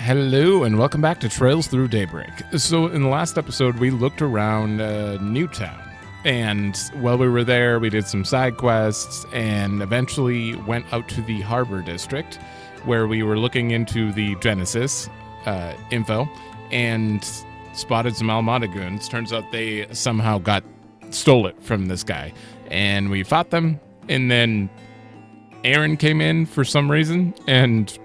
Hello and welcome back to Trails Through Daybreak. So in the last episode, we looked around Newtown, and while we were there, we did some side quests and eventually went out to the Harbor District, where we were looking into the Genesis info and spotted some Almada goons. Turns out they somehow stole it from this guy, and we fought them, and then Aaron came in for some reason, and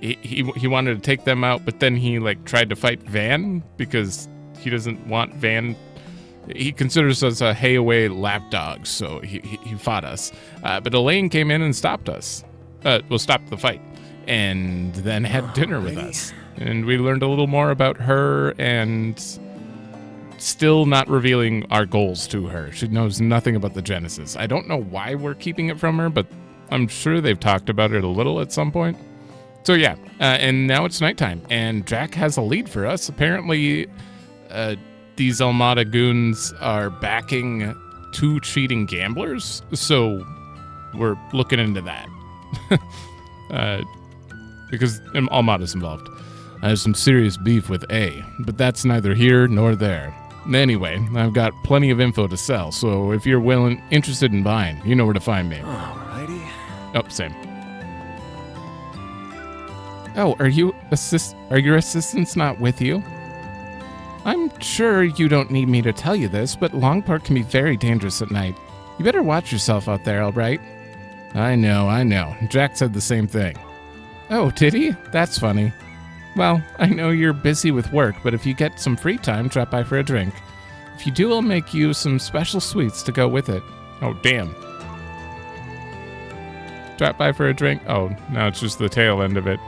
he wanted to take them out, but then he tried to fight Van because he doesn't want Van. He considers us a hay-away lapdog, so he fought us. But Elaine came in and stopped us. Stopped the fight, and then had dinner with us. And we learned a little more about her, and still not revealing our goals to her. She knows nothing about the Genesis. I don't know why we're keeping it from her, but I'm sure they've talked about it a little at some point. So yeah, and now it's nighttime, and Jack has a lead for us. Apparently, these Almada goons are backing two cheating gamblers, so we're looking into that. Because Almada's involved. I have some serious beef with A, but that's neither here nor there. Anyway, I've got plenty of info to sell, so if you're interested in buying, you know where to find me. Alrighty. Oh, same. Oh, are your assistants not with you? I'm sure you don't need me to tell you this, but Langport can be very dangerous at night. You better watch yourself out there, alright? I know. Jack said the same thing. Oh, did he? That's funny. Well, I know you're busy with work, but if you get some free time, drop by for a drink. If you do, I'll make you some special sweets to go with it. Oh, damn. Drop by for a drink? Oh, now it's just the tail end of it.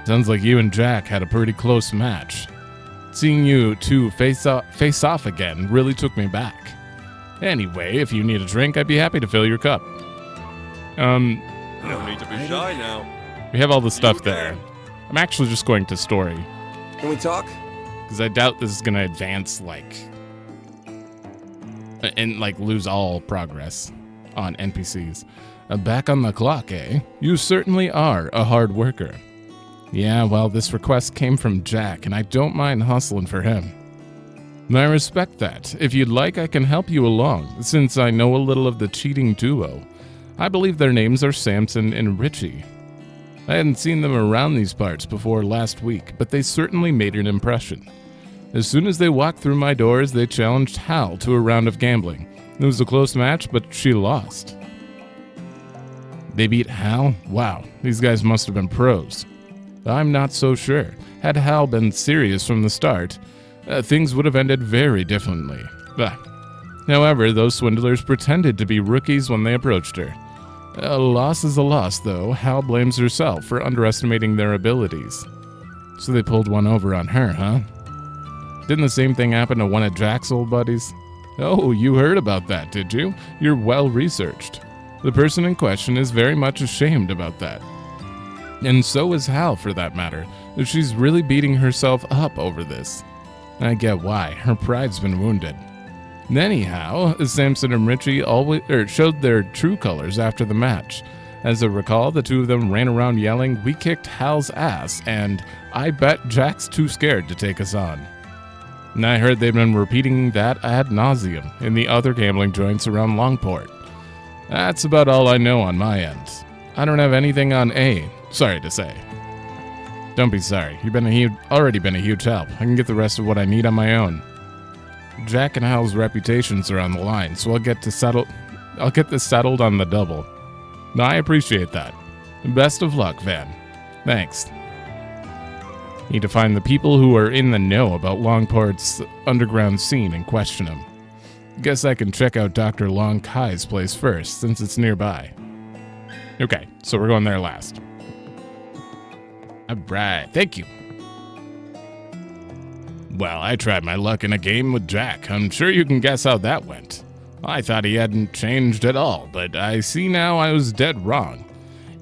Sounds like you and Jack had a pretty close match. Seeing you two face off again really took me back. Anyway, if you need a drink, I'd be happy to fill your cup. No need to be shy now. We have all the stuff there. I'm actually just going to story. Can we talk? Because I doubt this is going to advance, and lose all progress on NPCs. Back on the clock, eh? You certainly are a hard worker. Yeah, well, this request came from Jack, and I don't mind hustling for him. I respect that. If you'd like, I can help you along, since I know a little of the cheating duo. I believe their names are Samson and Richie. I hadn't seen them around these parts before last week, but they certainly made an impression. As soon as they walked through my doors, they challenged Hal to a round of gambling. It was a close match, but she lost. They beat Hal? Wow, these guys must have been pros. I'm not so sure. Had Hal been serious from the start, things would have ended very differently. However, those swindlers pretended to be rookies when they approached her. A loss is a loss, though. Hal blames herself for underestimating their abilities. So they pulled one over on her, huh? Didn't the same thing happen to one of Jack's old buddies? Oh, you heard about that, did you? You're well researched. The person in question is very much ashamed about that. And so is Hal, for that matter. She's really beating herself up over this. I get why. Her pride's been wounded. Anyhow, Samson and Richie showed their true colors after the match. As I recall, the two of them ran around yelling, "We kicked Hal's ass," and "I bet Jack's too scared to take us on." And I heard they've been repeating that ad nauseum in the other gambling joints around Langport. That's about all I know on my end. I don't have anything on A, sorry to say. Don't be sorry. You've already been a huge help. I can get the rest of what I need on my own. Jack and Hal's reputations are on the line, so I'll get this settled on the double. I appreciate that. Best of luck, Van. Thanks. Need to find the people who are in the know about Longport's underground scene and question them. Guess I can check out Dr. Long Kai's place first, since it's nearby. Okay, so we're going there last. Alright, thank you. Well, I tried my luck in a game with Jack. I'm sure you can guess how that went. I thought he hadn't changed at all, but I see now I was dead wrong.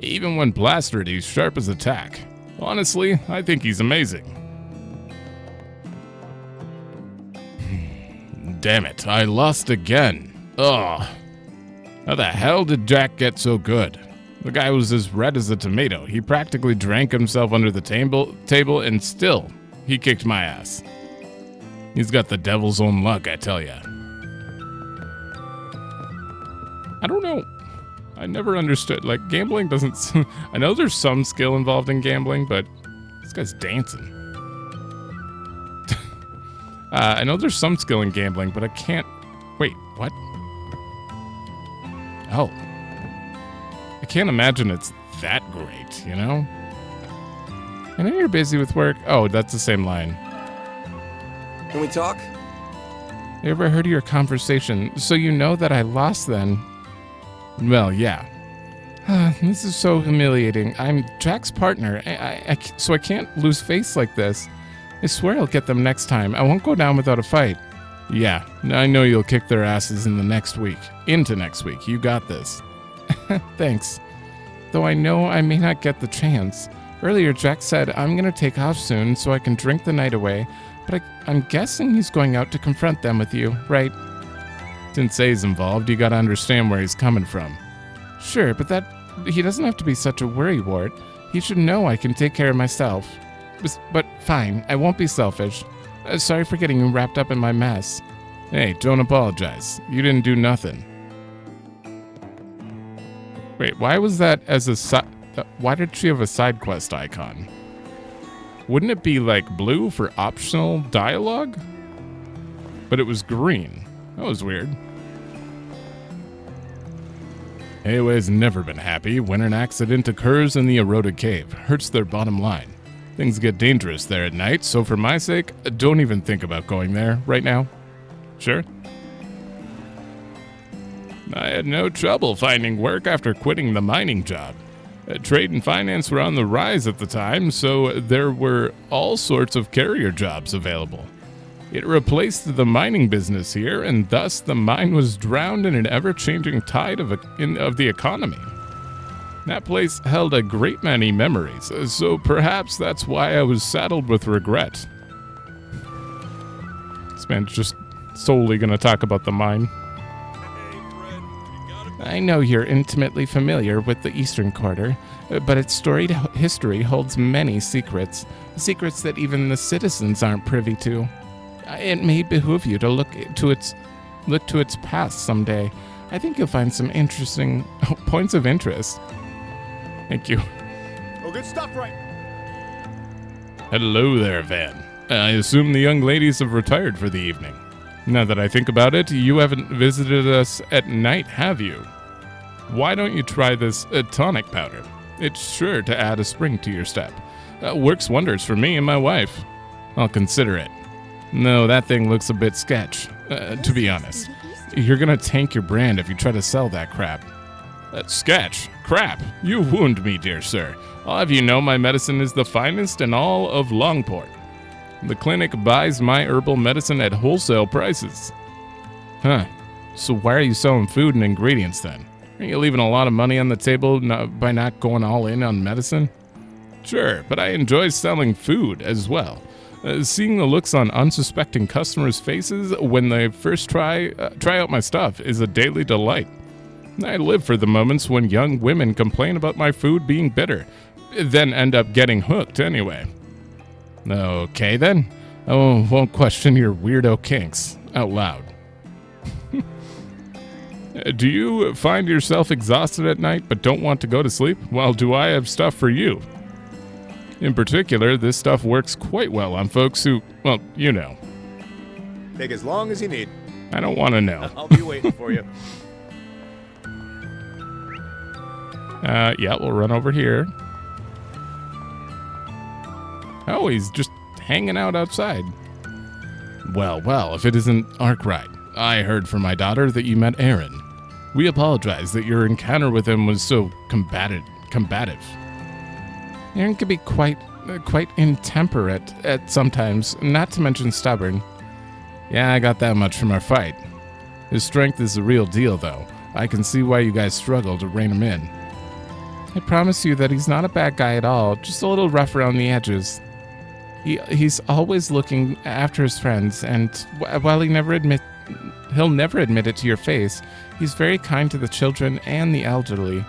Even when plastered, he's sharp as a tack. Honestly, I think he's amazing. Damn it, I lost again. Ugh. How the hell did Jack get so good? The guy was as red as a tomato. He practically drank himself under the table, and still, he kicked my ass. He's got the devil's own luck, I tell ya. I don't know. I never understood. Like, gambling doesn't... I know there's some skill involved in gambling, but this guy's dancing. I know there's some skill in gambling, but I can't... Wait, what? Oh. I can't imagine it's that great, you know? I know you're busy with work. Oh, that's the same line. Can we talk? I overheard your conversation, so you know that I lost then. Well, yeah. This is so humiliating. I'm Jack's partner, so I can't lose face like this. I swear I'll get them next time. I won't go down without a fight. Yeah, I know you'll kick their asses into next week. You got this. Thanks. Though I know I may not get the chance. Earlier, Jack said I'm going to take off soon so I can drink the night away, but I'm guessing he's going out to confront them with you, right? Since A's involved, you gotta understand where he's coming from. Sure, but he doesn't have to be such a worrywart. He should know I can take care of myself. But fine, I won't be selfish. Sorry for getting you wrapped up in my mess. Hey, don't apologize. You didn't do nothing. Wait, why was that as a why did she have a side quest icon? Wouldn't it be like blue for optional dialogue? But it was green. That was weird. AOA's never been happy when an accident occurs in the eroded cave. Hurts their bottom line. Things get dangerous there at night, so for my sake, don't even think about going there right now. Sure? I had no trouble finding work after quitting the mining job. Trade and finance were on the rise at the time, so there were all sorts of carrier jobs available. It replaced the mining business here, and thus the mine was drowned in an ever-changing tide of the economy. That place held a great many memories, so perhaps that's why I was saddled with regret. This man's just solely going to talk about the mine. I know you're intimately familiar with the Eastern Quarter, but its storied history holds many secrets that even the citizens aren't privy to. It may behoove you to look to its past someday. I think you'll find some interesting points of interest. Thank you. Oh, good stuff, right? Hello there, Van. I assume the young ladies have retired for the evening. Now that I think about it, you haven't visited us at night, have you? Why don't you try this tonic powder? It's sure to add a spring to your step. Works wonders for me and my wife. I'll consider it. No, that thing looks a bit sketch, to be honest. You're gonna tank your brand if you try to sell that crap. Sketch? Crap! You wound me, dear sir. I'll have you know my medicine is the finest in all of Langport. The clinic buys my herbal medicine at wholesale prices. Huh. So why are you selling food and ingredients then? Aren't you leaving a lot of money on the table by not going all in on medicine? Sure, but I enjoy selling food as well. Seeing the looks on unsuspecting customers' faces when they first try out my stuff is a daily delight. I live for the moments when young women complain about my food being bitter, then end up getting hooked anyway. Okay then, I won't question your weirdo kinks out loud. Do you find yourself exhausted at night but don't want to go to sleep? Well, do I have stuff for you? In particular, this stuff works quite well on folks who, well, you know. Take as long as you need. I don't want to know. I'll be waiting for you. Yeah, we'll run over here. Oh, he's just hanging out outside. Well, if it isn't Arkride. I heard from my daughter that you met Aaron. We apologize that your encounter with him was so combative. Aaron can be quite intemperate at sometimes, not to mention stubborn. Yeah, I got that much from our fight. His strength is the real deal, though. I can see why you guys struggle to rein him in. I promise you that he's not a bad guy at all, just a little rough around the edges. He's always looking after his friends, and while he'll never admit it to your face, he's very kind to the children and the elderly.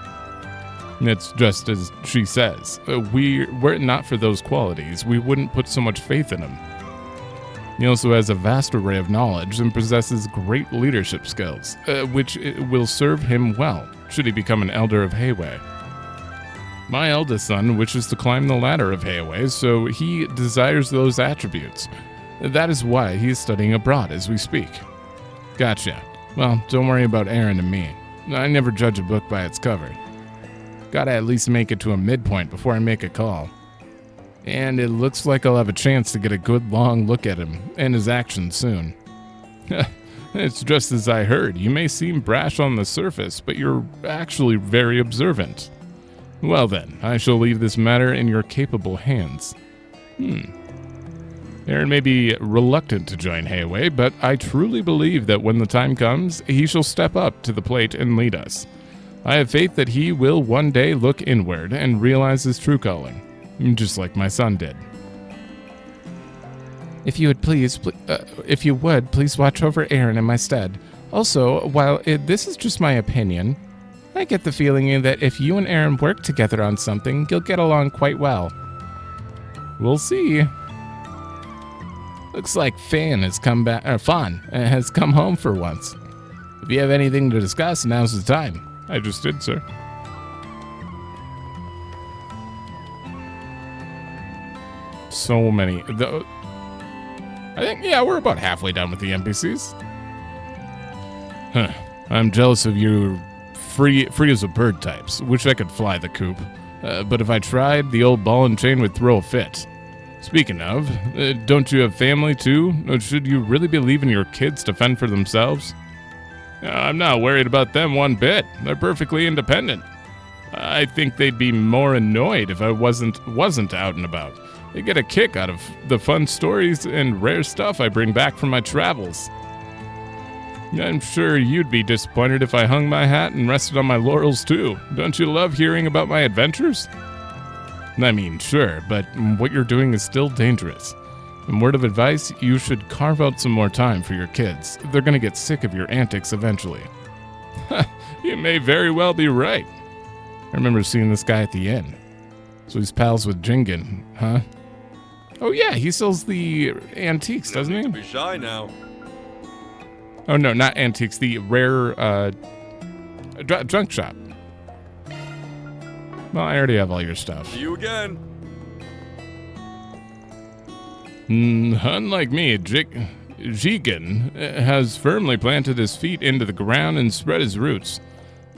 It's just as she says. Were it not for those qualities, we wouldn't put so much faith in him. He also has a vast array of knowledge and possesses great leadership skills, which will serve him well should he become an elder of Hayway. My eldest son wishes to climb the ladder of Hayway, so he desires those attributes. That is why he is studying abroad as we speak. Gotcha. Well, don't worry about Aaron and me. I never judge a book by its cover. Gotta at least make it to a midpoint before I make a call. And it looks like I'll have a chance to get a good long look at him and his actions soon. It's just as I heard. You may seem brash on the surface, but you're actually very observant. Well then, I shall leave this matter in your capable hands. Aaron may be reluctant to join Hayway, but I truly believe that when the time comes, he shall step up to the plate and lead us. I have faith that he will one day look inward and realize his true calling, just like my son did. If you would please watch over Aaron in my stead. Also, while this is just my opinion, I get the feeling that if you and Aaron work together on something, you'll get along quite well. We'll see. Looks like Fawn has come home for once. If you have anything to discuss, now's the time. I just did, sir. So many. I think, we're about halfway done with the NPCs. I'm jealous of your free as a bird types. Wish I could fly the coop. But if I tried, the old ball and chain would throw a fit. Speaking of, don't you have family too? Or should you really be leaving your kids to fend for themselves? I'm not worried about them one bit. They're perfectly independent. I think they'd be more annoyed if I wasn't out and about. They get a kick out of the fun stories and rare stuff I bring back from my travels. I'm sure you'd be disappointed if I hung my hat and rested on my laurels too. Don't you love hearing about my adventures? I mean, sure, but what you're doing is still dangerous. And word of advice, you should carve out some more time for your kids. They're gonna get sick of your antics eventually. You may very well be right. I remember seeing this guy at the inn. So he's pals with Jingan, huh? Oh yeah, he sells the antiques, doesn't he? Don't be shy now. Oh no, not antiques, the rare junk shop. Well, I already have all your stuff. See you again. Unlike me, Jigen has firmly planted his feet into the ground and spread his roots.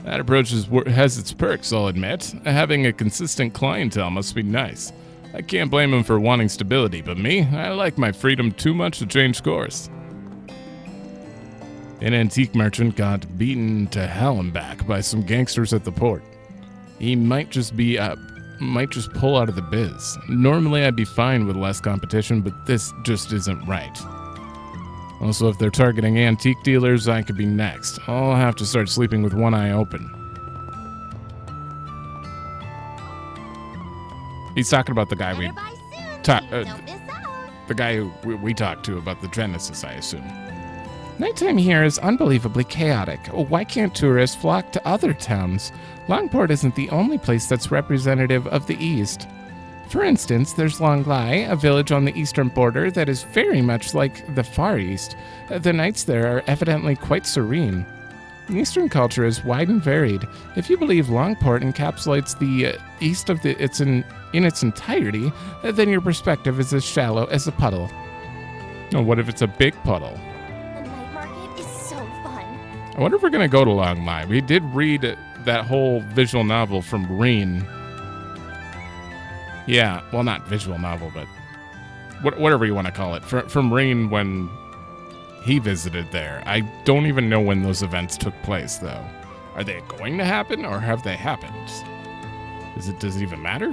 That approach has its perks, I'll admit. Having a consistent clientele must be nice. I can't blame him for wanting stability, but me, I like my freedom too much to change course. An antique merchant got beaten to hell and back by some gangsters at the port. He might just pull out of the biz. Normally I'd be fine with less competition, but this just isn't right. Also, if they're targeting antique dealers, I could be next. I'll have to start sleeping with one eye open. He's talking about the guy the guy we talked to about the Genesis, I assume. Nighttime here is unbelievably chaotic. Why can't tourists flock to other towns? Langport isn't the only place that's representative of the East. For instance, there's Longlai, a village on the eastern border that is very much like the Far East. The nights there are evidently quite serene. Eastern culture is wide and varied. If you believe Langport encapsulates the east of in its entirety, then your perspective is as shallow as a puddle. Oh, what if it's a big puddle? I wonder if we're going to go to Longlai. We did read that whole visual novel from Reen. Yeah, well, not visual novel, but whatever you want to call it. From Reen when he visited there. I don't even know when those events took place, though. Are they going to happen, or have they happened? Does it even matter?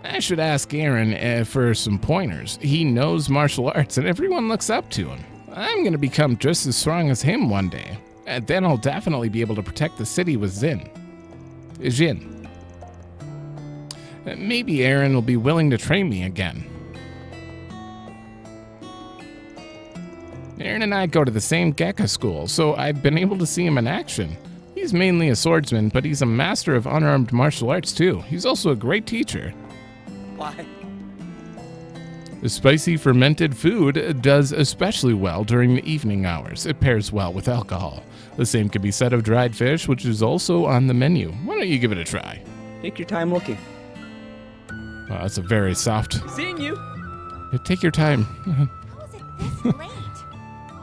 I should ask Aaron for some pointers. He knows martial arts, and everyone looks up to him. I'm going to become just as strong as him one day. And then I'll definitely be able to protect the city with Jin. Maybe Aaron will be willing to train me again. Aaron and I go to the same Gekka school, so I've been able to see him in action. He's mainly a swordsman, but he's a master of unarmed martial arts too. He's also a great teacher. Why? The spicy fermented food does especially well during the evening hours. It pairs well with alcohol. The same could be said of dried fish, which is also on the menu. Why don't you give it a try? Take your time looking. Wow, that's a very soft... Seeing you. Take your time. How is it this late?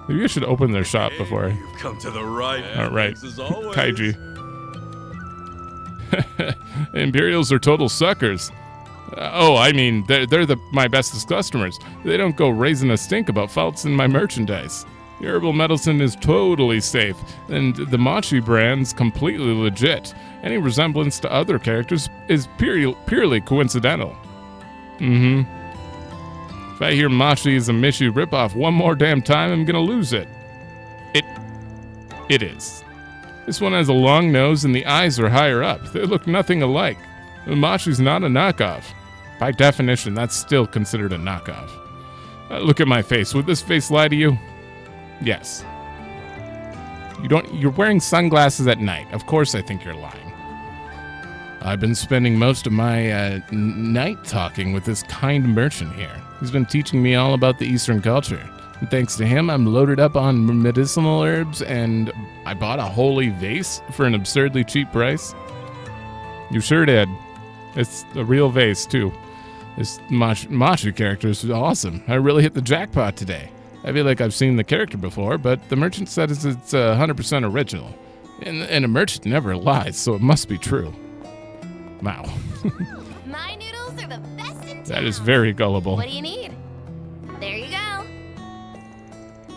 Maybe you should open their shop before. You've come to the right. All right. Thanks as always. Kaiji. Imperials are total suckers. I mean, they're my bestest customers. They don't go raising a stink about faults in my merchandise. The herbal medicine is totally safe, and the Machi brand's completely legit. Any resemblance to other characters is purely coincidental. If I hear Machi is a Mishi ripoff one more damn time, I'm gonna lose it. It is. This one has a long nose and the eyes are higher up. They look nothing alike. Machi's not a knockoff. By definition, that's still considered a knockoff. Look at my face. Would this face lie to you? Yes. You're wearing sunglasses at night. Of course I think you're lying. I've been spending most of my night talking with this kind merchant here. He's been teaching me all about the Eastern culture. And thanks to him, I'm loaded up on medicinal herbs, and I bought a holy vase for an absurdly cheap price. You sure did. It's a real vase, too. This Machi character is awesome. I really hit the jackpot today. I feel like I've seen the character before, but the merchant said it's 100% original. And a merchant never lies, so it must be true. Wow. My noodles are the best in town. That is very gullible. What do you need? There you go.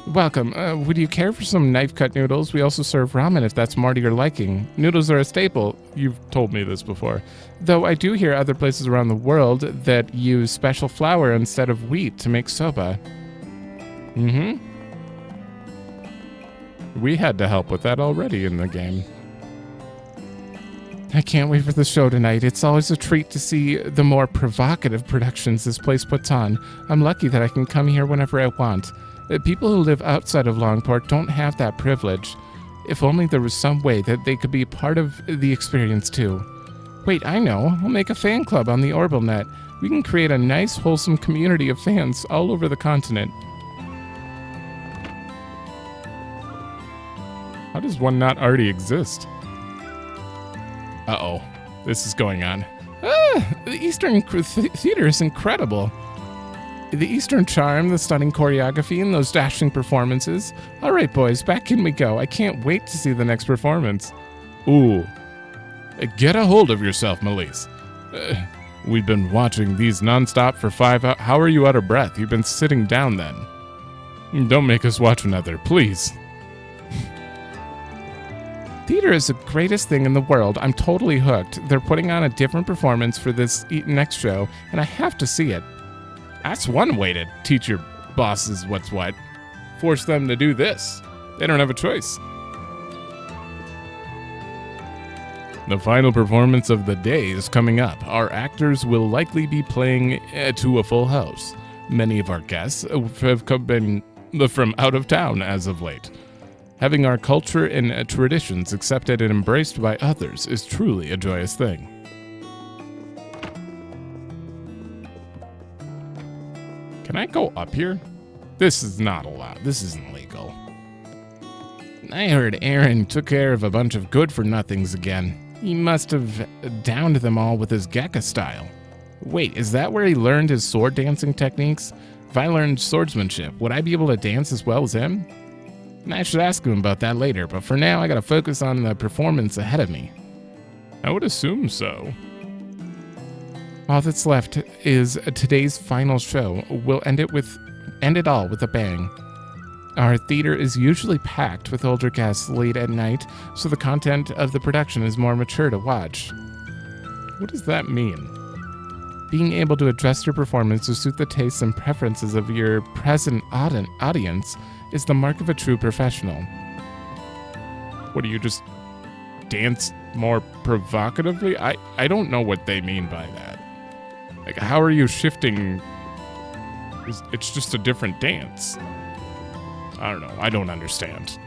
Welcome. Would you care for some knife-cut noodles? We also serve ramen if that's more to your liking. Noodles are a staple. You've told me this before. Though I do hear other places around the world that use special flour instead of wheat to make soba. We had to help with that already in the game. I can't wait for the show tonight. It's always a treat to see the more provocative productions this place puts on. I'm lucky that I can come here whenever I want. People who live outside of Langport don't have that privilege. If only there was some way that they could be part of the experience too. Wait, I know. I'll make a fan club on the OrbitalNet. We can create a nice, wholesome community of fans all over the continent. How does one not already exist? Uh-oh. This is going on. The Eastern Theater is incredible. The Eastern charm, the stunning choreography, and those dashing performances. All right, boys, back in we go. I can't wait to see the next performance. Ooh. Get a hold of yourself, Melise. We've been watching these nonstop for 5 hours. How are you out of breath? You've been sitting down then. Don't make us watch another, please. Theater is the greatest thing in the world. I'm totally hooked. They're putting on a different performance for this next show, and I have to see it. That's one way to teach your bosses what's what. Force them to do this. They don't have a choice. The final performance of the day is coming up. Our actors will likely be playing to a full house. Many of our guests have been from out of town as of late. Having our culture and traditions accepted and embraced by others is truly a joyous thing. Can I go up here? This is not allowed. This isn't legal. I heard Aaron took care of a bunch of good-for-nothings again. He must have downed them all with his Gekka style. Wait, is that where he learned his sword dancing techniques? If I learned swordsmanship, would I be able to dance as well as him? I should ask him about that later, but for now I gotta focus on the performance ahead of me. I would assume so. All that's left is today's final show. We'll end it all with a bang. Our theater is usually packed with older guests late at night, so the content of the production is more mature to watch. What does that mean? Being able to adjust your performance to suit the tastes and preferences of your present audience is the mark of a true professional. What do you just dance more provocatively? I don't know what they mean by that. Like, how are you shifting? It's just a different dance. I don't know. I don't understand.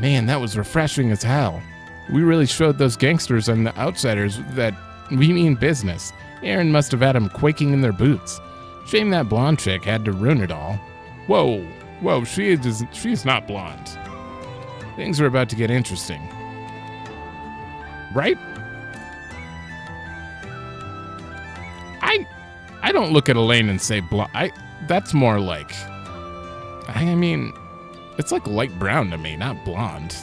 Man, that was refreshing as hell. We really showed those gangsters and the outsiders that we mean business. Aaron must have had them quaking in their boots. Shame that blonde chick had to ruin it all. Whoa, she's not blonde. Things are about to get interesting. Right? I don't look at Elaine and say blonde. That's more like, I mean, it's like light brown to me, not blonde.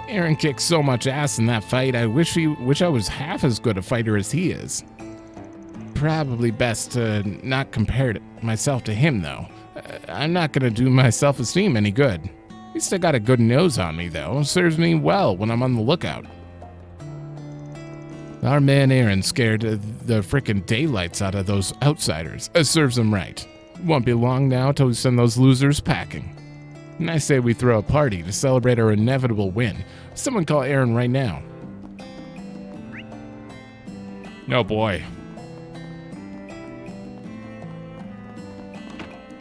Aaron kicked so much ass in that fight, I wish I was half as good a fighter as he is. Probably best to not compare myself to him, though. I'm not gonna do my self-esteem any good. At least I got a good nose on me, though. Serves me well when I'm on the lookout. Our man Aaron scared the frickin' daylights out of those outsiders. Serves him right. Won't be long now till we send those losers packing. And I say we throw a party to celebrate our inevitable win. Someone call Aaron right now. No boy.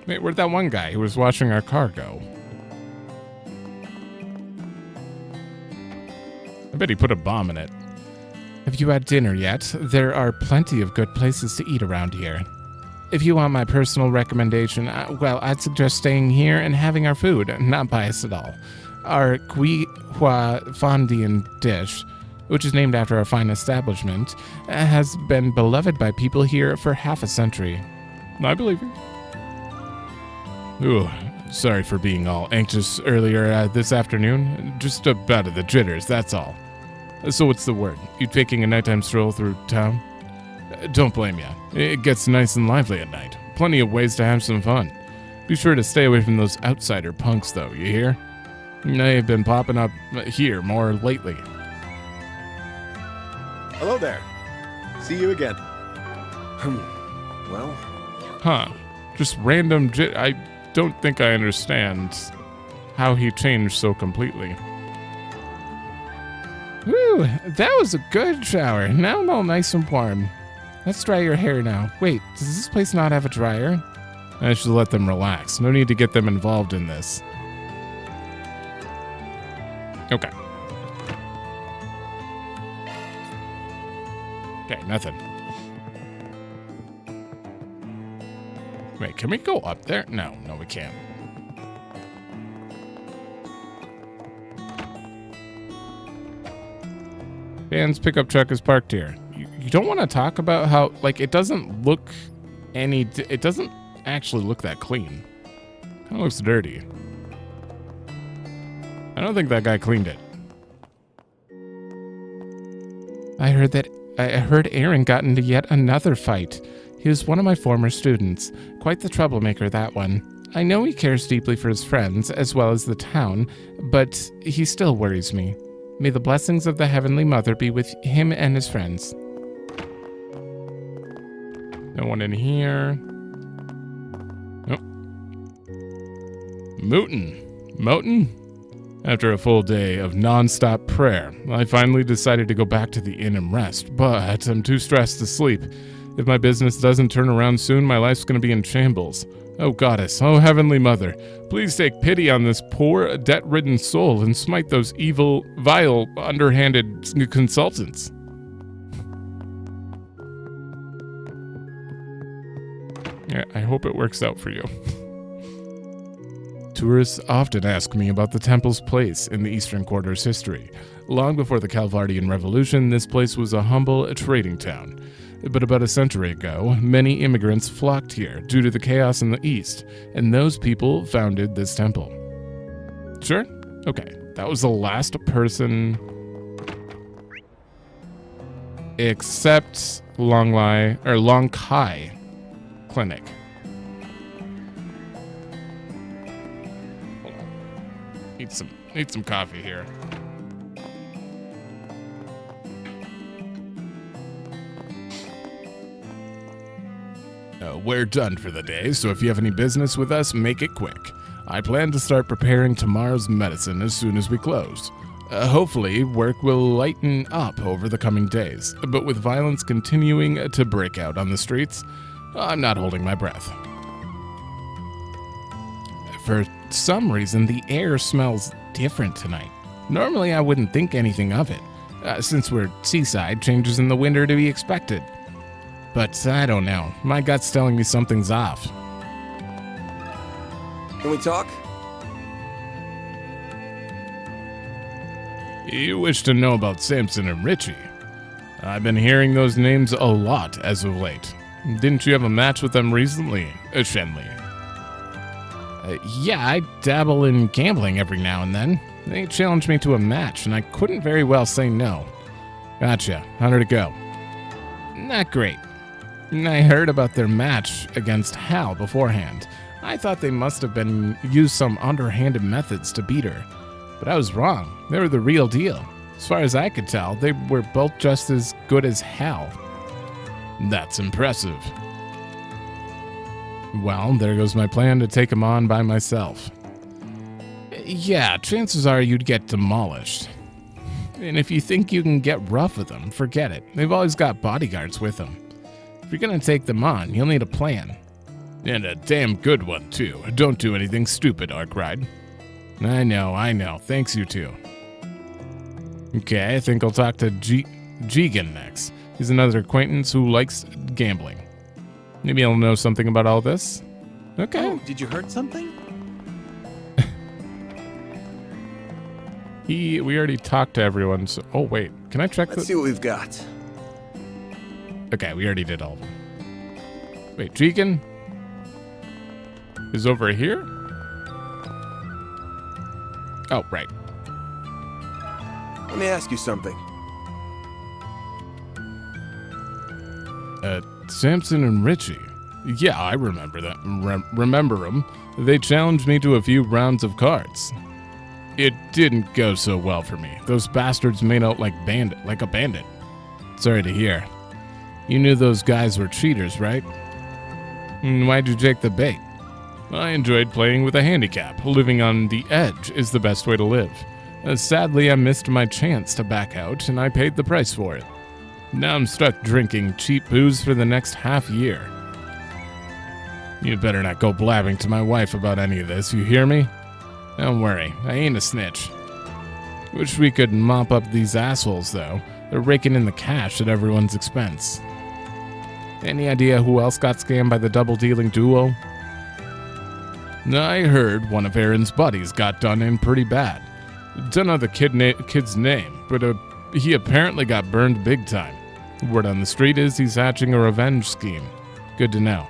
Wait, where'd that one guy who was washing our car go? I bet he put a bomb in it. Have you had dinner yet? There are plenty of good places to eat around here. If you want my personal recommendation, I'd suggest staying here and having our food, not biased at all. Our Kui Hua Fondien dish, which is named after our fine establishment, has been beloved by people here for half a century. I believe you. Ooh, sorry for being all anxious earlier this afternoon. Just a bout of the jitters, that's all. So what's the word? You taking a nighttime stroll through town? Don't blame ya. It gets nice and lively at night. Plenty of ways to have some fun. Be sure to stay away from those outsider punks, though, you hear? They've been popping up here more lately. Hello there. See you again. Well? Huh. Just random I don't think I understand how he changed so completely. Woo, that was a good shower. Now I'm all nice and warm. Let's dry your hair now. Wait, does this place not have a dryer? I should let them relax. No need to get them involved in this. Okay. Okay, nothing. Wait, can we go up there? No, we can't. Dan's pickup truck is parked here. You don't want to talk about how, like, it doesn't look it doesn't actually look that clean. Kind of looks dirty. I don't think that guy cleaned it. I heard Aaron got into yet another fight. He was one of my former students. Quite the troublemaker, that one. I know he cares deeply for his friends, as well as the town, but he still worries me. May the blessings of the Heavenly Mother be with him and his friends. No one in here. Nope. Moten? After a full day of non-stop prayer, I finally decided to go back to the inn and rest, but I'm too stressed to sleep. If my business doesn't turn around soon, my life's gonna be in shambles. Oh Goddess, oh Heavenly Mother, please take pity on this poor, debt-ridden soul and smite those evil, vile, underhanded consultants. Yeah, I hope it works out for you. Tourists often ask me about the temple's place in the Eastern Quarter's history. Long before the Calvardian Revolution, this place was a humble trading town. But about a century ago, many immigrants flocked here due to the chaos in the East, and those people founded this temple. Sure? Okay, that was the last person except Long Kai Clinic. Hold on. Need some coffee here. We're done for the day, so if you have any business with us, make it quick. I plan to start preparing tomorrow's medicine as soon as we close. Hopefully, work will lighten up over the coming days, but with violence continuing to break out on the streets, I'm not holding my breath. for some reason the air smells different tonight. Normally I wouldn't think anything of it. Since we're seaside, changes in the wind are to be expected. But I don't know. My gut's telling me something's off. Can we talk? You wish to know about Samson and Richie? I've been hearing those names a lot as of late. Didn't you have a match with them recently, Shenley? Yeah, I dabble in gambling every now and then. They challenged me to a match, and I couldn't very well say no. Gotcha. How did it go? Not great. I heard about their match against Hal beforehand. I thought they must have used some underhanded methods to beat her. But I was wrong. They were the real deal. As far as I could tell, they were both just as good as Hal. That's impressive. Well, there goes my plan to take him on by myself. Yeah, chances are you'd get demolished. And if you think you can get rough with them, forget it. They've always got bodyguards with them. If you're gonna take them on, you'll need a plan. And a damn good one, too. Don't do anything stupid, Arkride. I know. Thanks, you two. Okay, I think I'll talk to Jigen next. He's another acquaintance who likes gambling. Maybe I'll know something about all this. Okay. Oh, did you hurt something? We already talked to everyone, so... Oh, wait. Can I check Let's see what we've got. Okay, we already did all of them. Wait, Jigen is over here? Oh, right. Let me ask you something. Samson and Richie. Yeah, I remember that. Remember them. They challenged me to a few rounds of cards. It didn't go so well for me. Those bastards made out like a bandit. Sorry to hear. You knew those guys were cheaters, right? Why'd you take the bait? I enjoyed playing with a handicap. Living on the edge is the best way to live. Sadly, I missed my chance to back out, and I paid the price for it. Now I'm stuck drinking cheap booze for the next half year. You'd better not go blabbing to my wife about any of this, you hear me? Don't worry, I ain't a snitch. Wish we could mop up these assholes, though. They're raking in the cash at everyone's expense. Any idea who else got scammed by the double-dealing duo? I heard one of Aaron's buddies got done in pretty bad. Don't know the kid's name, but he apparently got burned big time. Word on the street is he's hatching a revenge scheme. Good to know.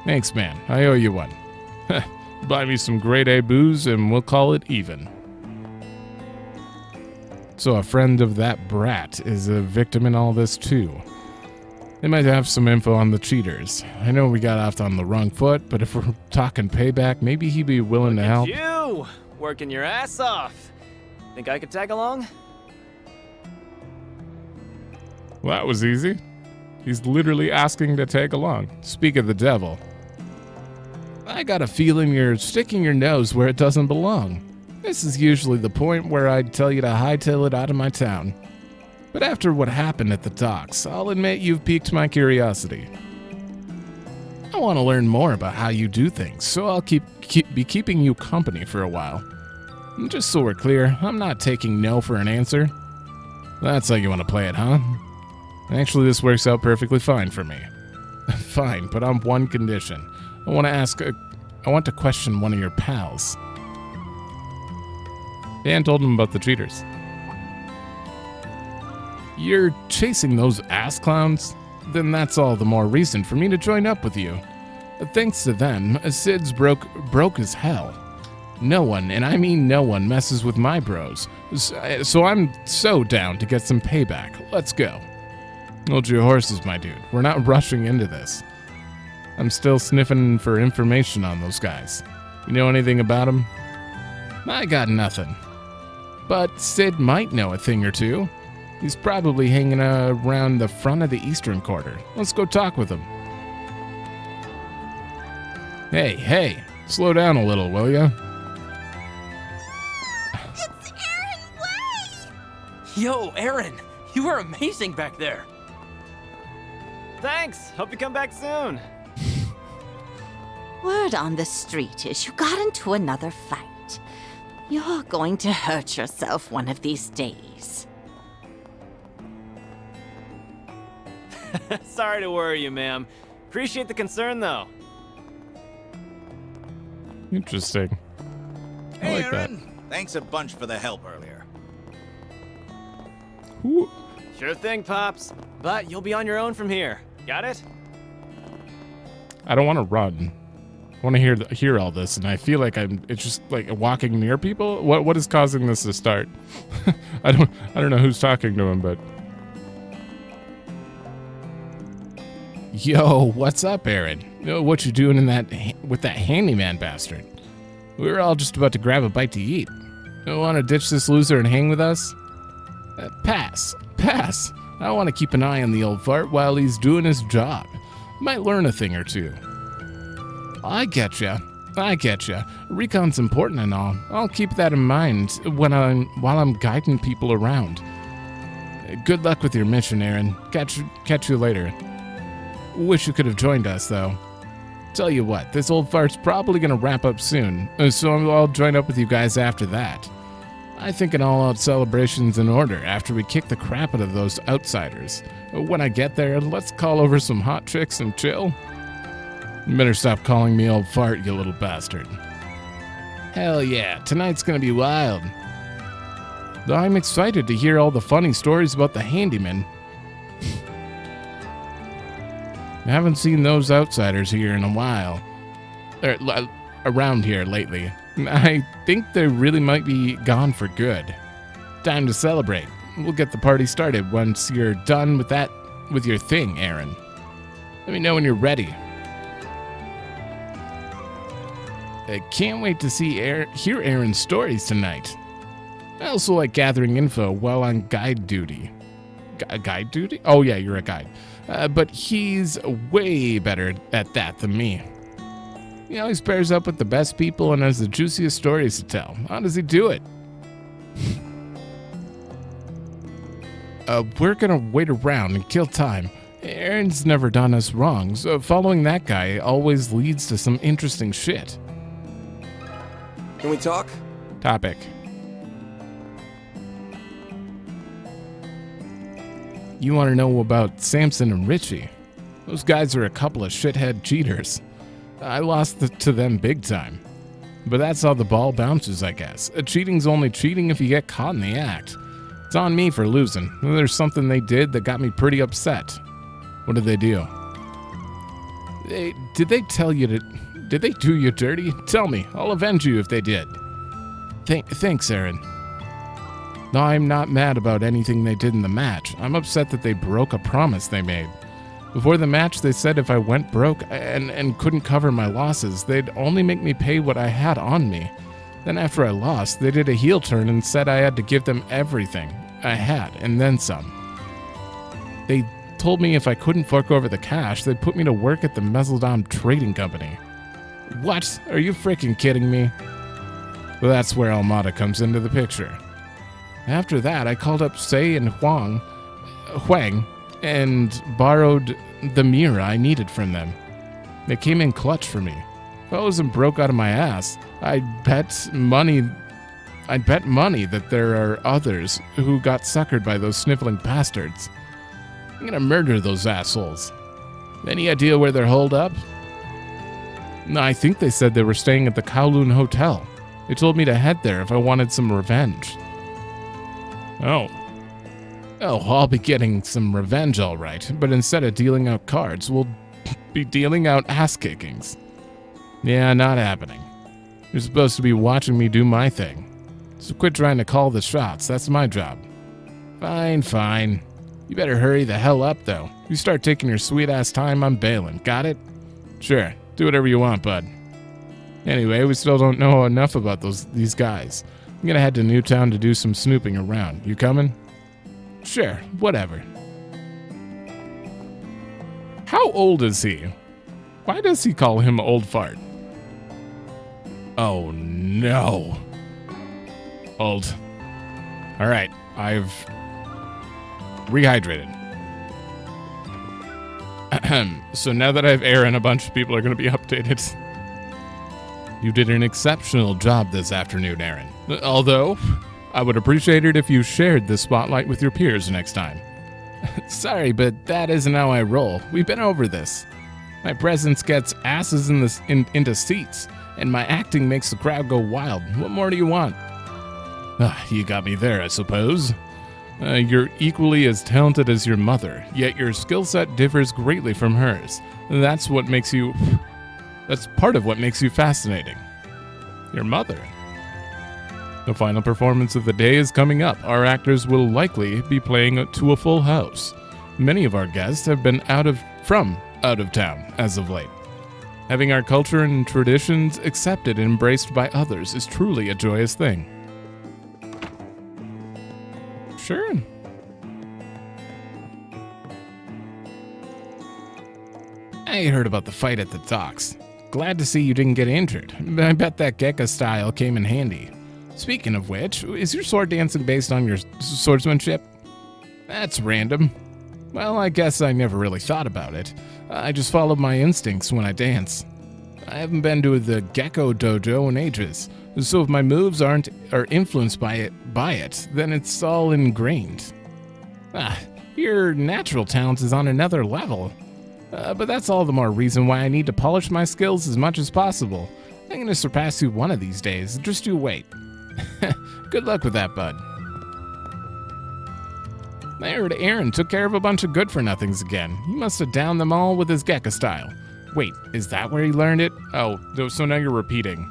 Thanks, man. I owe you one. Buy me some grade A booze and we'll call it even. So a friend of that brat is a victim in all this too. They might have some info on the cheaters. I know we got off on the wrong foot, but if we're talking payback, maybe he'd be willing to help. You working your ass off. Think I could tag along? Well, that was easy. He's literally asking to tag along. Speak of the devil. I got a feeling you're sticking your nose where it doesn't belong. This is usually the point where I'd tell you to hightail it out of my town. But after what happened at the docks, I'll admit you've piqued my curiosity. I want to learn more about how you do things, so I'll be keeping you company for a while. And just so we're clear, I'm not taking no for an answer. That's how you want to play it, huh? Actually, this works out perfectly fine for me. Fine, but on one condition. I want to question one of your pals. Dan told him about the cheaters. You're chasing those ass clowns? Then that's all the more reason for me to join up with you. Thanks to them, Sid's broke as hell. No one, and I mean no one, messes with my bros. So I'm so down to get some payback. Let's go. Hold your horses, my dude. We're not rushing into this. I'm still sniffing for information on those guys. You know anything about them? I got nothing. But Sid might know a thing or two. He's probably hanging around the front of the eastern quarter. Let's go talk with him. Hey, slow down a little, will ya? It's Aaron Way! Yo, Aaron, you were amazing back there. Thanks. Hope you come back soon. Word on the street is you got into another fight. You're going to hurt yourself one of these days. Sorry to worry you, ma'am. Appreciate the concern, though. Interesting. I Hey, like that. Aaron. Thanks a bunch for the help earlier. Ooh. Sure thing, Pops. But you'll be on your own from here. Got it? I don't want to run. I want to hear all this, and I feel like it's just like walking near people. What is causing this to start? I don't know who's talking to him, but yo, what's up, Aaron? What you doing with that handyman bastard? We were all just about to grab a bite to eat. You want to ditch this loser and hang with us? Pass. I want to keep an eye on the old fart while he's doing his job. Might learn a thing or two. I getcha. Recon's important and all. I'll keep that in mind while I'm guiding people around. Good luck with your mission, Aaron. Catch you later. Wish you could have joined us, though. Tell you what, this old fart's probably gonna wrap up soon, so I'll join up with you guys after that. I think an all-out celebration's in order after we kick the crap out of those outsiders. When I get there, let's call over some hot chicks and chill. You better stop calling me old fart, you little bastard. Hell yeah, tonight's gonna be wild. I'm excited to hear all the funny stories about the handyman. I haven't seen those outsiders here in a while. Around here lately. I think they really might be gone for good. Time to celebrate. We'll get the party started once you're done with your thing, Aaron. Let me know when you're ready. I can't wait to hear Aaron's stories tonight. I also like gathering info while on guide duty. Guide duty? Oh yeah, you're a guide. But he's way better at that than me. He always pairs up with the best people and has the juiciest stories to tell. How does he do it? We're gonna wait around and kill time. Aaron's never done us wrong, so following that guy always leads to some interesting shit. Can we talk? Topic. You want to know about Samson and Richie? Those guys are a couple of shithead cheaters. I lost to them big time. But that's how the ball bounces, I guess. Cheating's only cheating if you get caught in the act. It's on me for losing. There's something they did that got me pretty upset. What did they do? Did they do you dirty? Tell me. I'll avenge you if they did. Thanks, Aaron. No, I'm not mad about anything they did in the match. I'm upset that they broke a promise they made. Before the match, they said if I went broke and couldn't cover my losses, they'd only make me pay what I had on me. Then after I lost, they did a heel turn and said I had to give them everything I had, and then some. They told me if I couldn't fork over the cash, they'd put me to work at the Meseldom Trading Company. What? Are you freaking kidding me? Well, that's where Almada comes into the picture. After that, I called up Sei and Huang, and borrowed the mirror I needed from them. They came in clutch for me. If I wasn't broke out of my ass, I'd bet money that there are others who got suckered by those sniveling bastards. I'm gonna murder those assholes. Any idea where they're holed up? No, I think they said they were staying at the Kowloon Hotel. They told me to head there if I wanted some revenge. Oh, I'll be getting some revenge, all right. But instead of dealing out cards, we'll be dealing out ass-kickings. Yeah, not happening. You're supposed to be watching me do my thing. So quit trying to call the shots. That's my job. Fine. You better hurry the hell up, though. You start taking your sweet-ass time, I'm bailing. Got it? Sure. Do whatever you want, bud. Anyway, we still don't know enough about these guys. I'm gonna head to Newtown to do some snooping around. You coming? Sure, whatever. How old is he? Why does he call him Old Fart? Oh no. Old. Alright, I've rehydrated. So now that I have Aaron, a bunch of people are gonna be updated. You did an exceptional job this afternoon, Aaron. Although, I would appreciate it if you shared the spotlight with your peers next time. Sorry, but that isn't how I roll. We've been over this. My presence gets asses into seats, and my acting makes the crowd go wild. What more do you want? You got me there, I suppose. You're equally as talented as your mother, yet your skill set differs greatly from hers. That's part of what makes you fascinating. Your mother. The final performance of the day is coming up. Our actors will likely be playing to a full house. Many of our guests have been from out of town as of late. Having our culture and traditions accepted and embraced by others is truly a joyous thing. Sure. I heard about the fight at the docks. Glad to see you didn't get injured. I bet that Gekka style came in handy. Speaking of which, is your sword dancing based on your swordsmanship? That's random. Well, I guess I never really thought about it. I just followed my instincts when I dance. I haven't been to the Gecko dojo in ages, so if my moves are influenced by it, then it's all ingrained. Your natural talent is on another level. But that's all the more reason why I need to polish my skills as much as possible. I'm gonna surpass you one of these days. Just you wait. Good luck with that, bud. I heard Aaron took care of a bunch of good-for-nothings again. He must have downed them all with his Gekka style. Wait, is that where he learned it? Oh, so now you're repeating.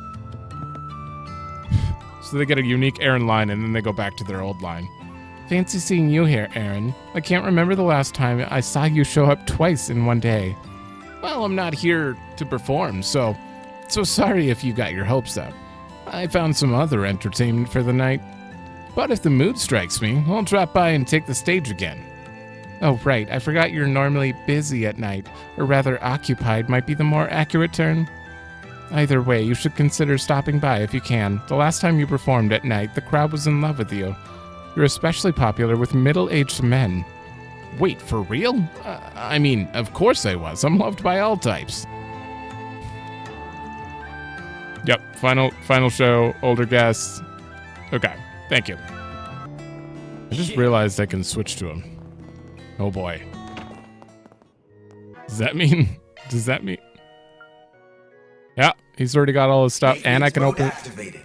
So they get a unique Aaron line, and then they go back to their old line. Fancy seeing you here, Aaron. I can't remember the last time I saw you show up twice in one day. Well, I'm not here to perform, so sorry if you got your hopes up. I found some other entertainment for the night. But if the mood strikes me, I'll drop by and take the stage again. Oh, right, I forgot you're normally busy at night, or rather occupied might be the more accurate term. Either way, you should consider stopping by if you can. The last time you performed at night, the crowd was in love with you. You're especially popular with middle-aged men. Wait, for real? I mean, of course I was. I'm loved by all types. Yep, final show, older guests. Okay, thank you. I just realized I can switch to him. Oh boy. Does that mean? Yeah, he's already got all his stuff, and I can open it.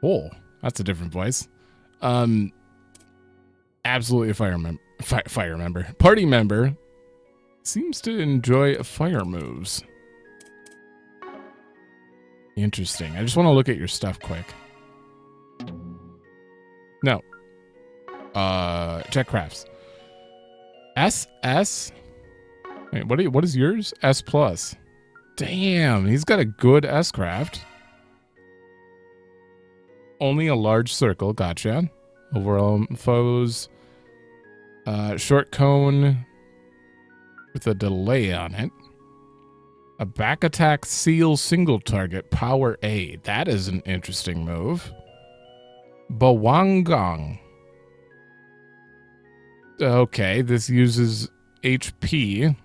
Oh, that's a different voice. Absolutely a fire member. Party member seems to enjoy fire moves. Interesting. I just want to look at your stuff quick. No. Check crafts. SS? Wait, what is yours? S plus. Damn, he's got a good S craft. Only a large circle, gotcha. Overall foes. Short cone with a delay on it. A back attack seal single target, power A. That is an interesting move. Bawangong. Okay, this uses HP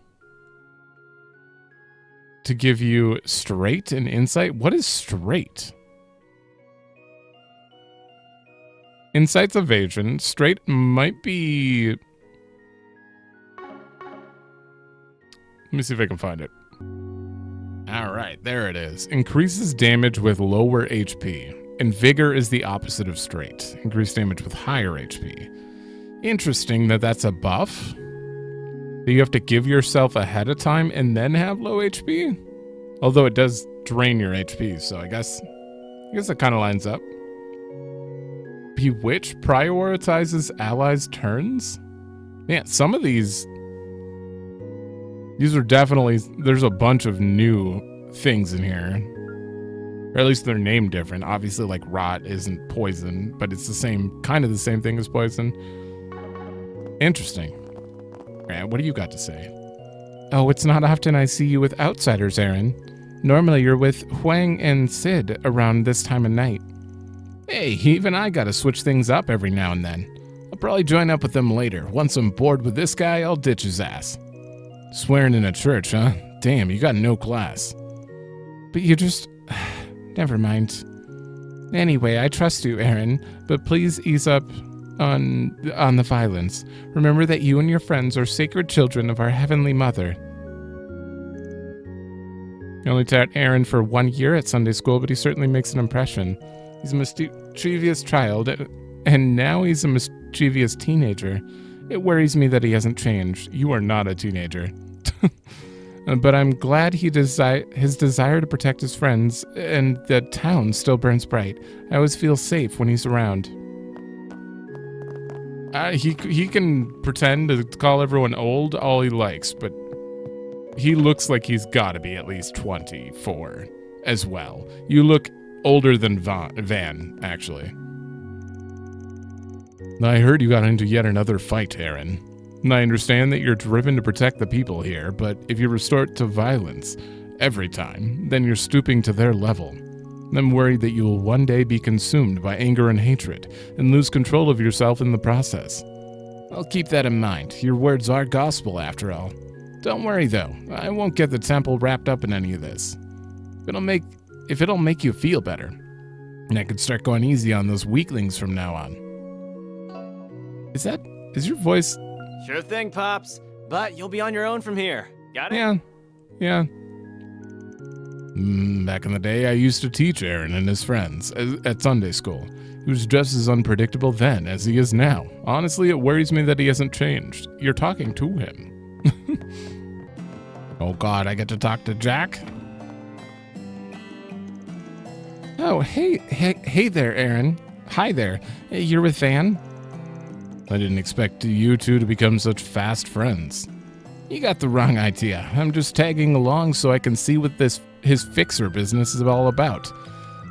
to give you straight and insight. What is straight? Insight's evasion. Straight might be... Let me see if I can find it. All right, there it is. Increases damage with lower HP. And vigor is the opposite of straight. Increase damage with higher HP. Interesting that that's a buff. That you have to give yourself ahead of time and then have low HP. Although it does drain your HP, so I guess that kind of lines up. Bewitch prioritizes allies' turns? Man, some of these are definitely, there's a bunch of new things in here. Or at least they're named different. Obviously, like rot isn't poison, but it's kind of the same thing as poison. Interesting. All right, what do you got to say? Oh, it's not often I see you with outsiders, Aaron. Normally you're with Huang and Sid around this time of night. Hey, even I gotta switch things up every now and then. I'll probably join up with them later. Once I'm bored with this guy, I'll ditch his ass. Swearing in a church, huh? Damn, you got no class. But you just Never mind. Anyway, I trust you, Aaron, but please ease up on the violence. Remember that you and your friends are sacred children of our Heavenly Mother. I only taught Aaron for 1 year at Sunday school, but he certainly makes an impression. He's a mischievous child, and now he's a mischievous teenager. It worries me that he hasn't changed. You are not a teenager. But I'm glad his desire to protect his friends and the town still burns bright. I always feel safe when he's around. He can pretend to call everyone old all he likes, but he looks like he's got to be at least 24 as well. You look older than Van, actually. I heard you got into yet another fight, Aaron. And I understand that you're driven to protect the people here, but if you resort to violence every time, then you're stooping to their level. I'm worried that you will one day be consumed by anger and hatred, and lose control of yourself in the process. I'll keep that in mind. Your words are gospel, after all. Don't worry, though. I won't get the temple wrapped up in any of this. If it'll make you feel better, and I could start going easy on those weaklings from now on. Is your voice... Sure thing, Pops. But you'll be on your own from here. Got it? Yeah. Back in the day, I used to teach Aaron and his friends at Sunday school. He was just as unpredictable then as he is now. Honestly, it worries me that he hasn't changed. You're talking to him. Oh God, I get to talk to Jack? Oh, hey there, Aaron. Hi there. You're with Van? I didn't expect you two to become such fast friends. You got the wrong idea. I'm just tagging along so I can see what his fixer business is all about.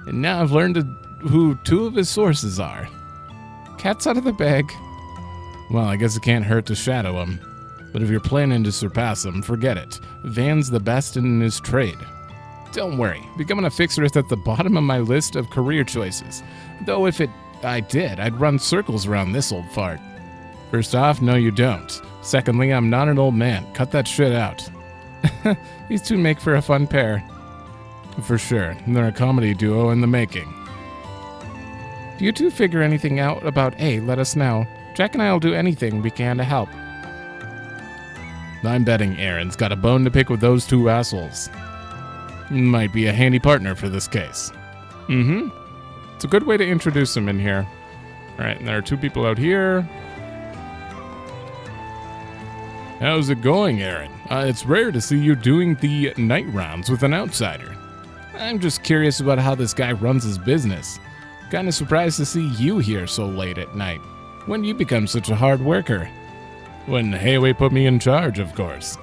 And now I've learned who two of his sources are. Cat's out of the bag. Well, I guess it can't hurt to shadow him. But if you're planning to surpass him, forget it. Van's the best in his trade. Don't worry, becoming a fixer is at the bottom of my list of career choices. Though if I did, I'd run circles around this old fart. First off, no you don't. Secondly, I'm not an old man. Cut that shit out. These two make for a fun pair. For sure, they're a comedy duo in the making. If you two figure anything out about A, let us know. Jack and I will do anything we can to help. I'm betting Aaron's got a bone to pick with those two assholes. Might be a handy partner for this case. It's a good way to introduce him in here. Alright, and there are two people out here. How's it going, Aaron? It's rare to see you doing the night rounds with an outsider. I'm just curious about how this guy runs his business. Kinda surprised to see you here so late at night. When you become such a hard worker? When Hayway put me in charge, of course.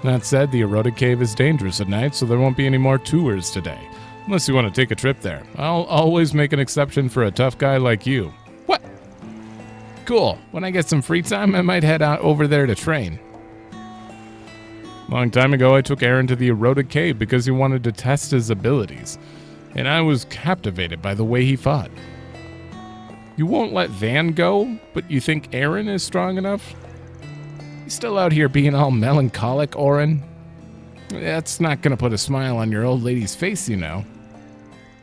That said, the erotic cave is dangerous at night, so there won't be any more tours today. Unless you want to take a trip there. I'll always make an exception for a tough guy like you. What? Cool. When I get some free time, I might head out over there to train. Long time ago, I took Aaron to the erotic cave because he wanted to test his abilities. And I was captivated by the way he fought. You won't let Van go, but you think Aaron is strong enough? He's still out here being all melancholic, Oren. That's not gonna put a smile on your old lady's face, you know.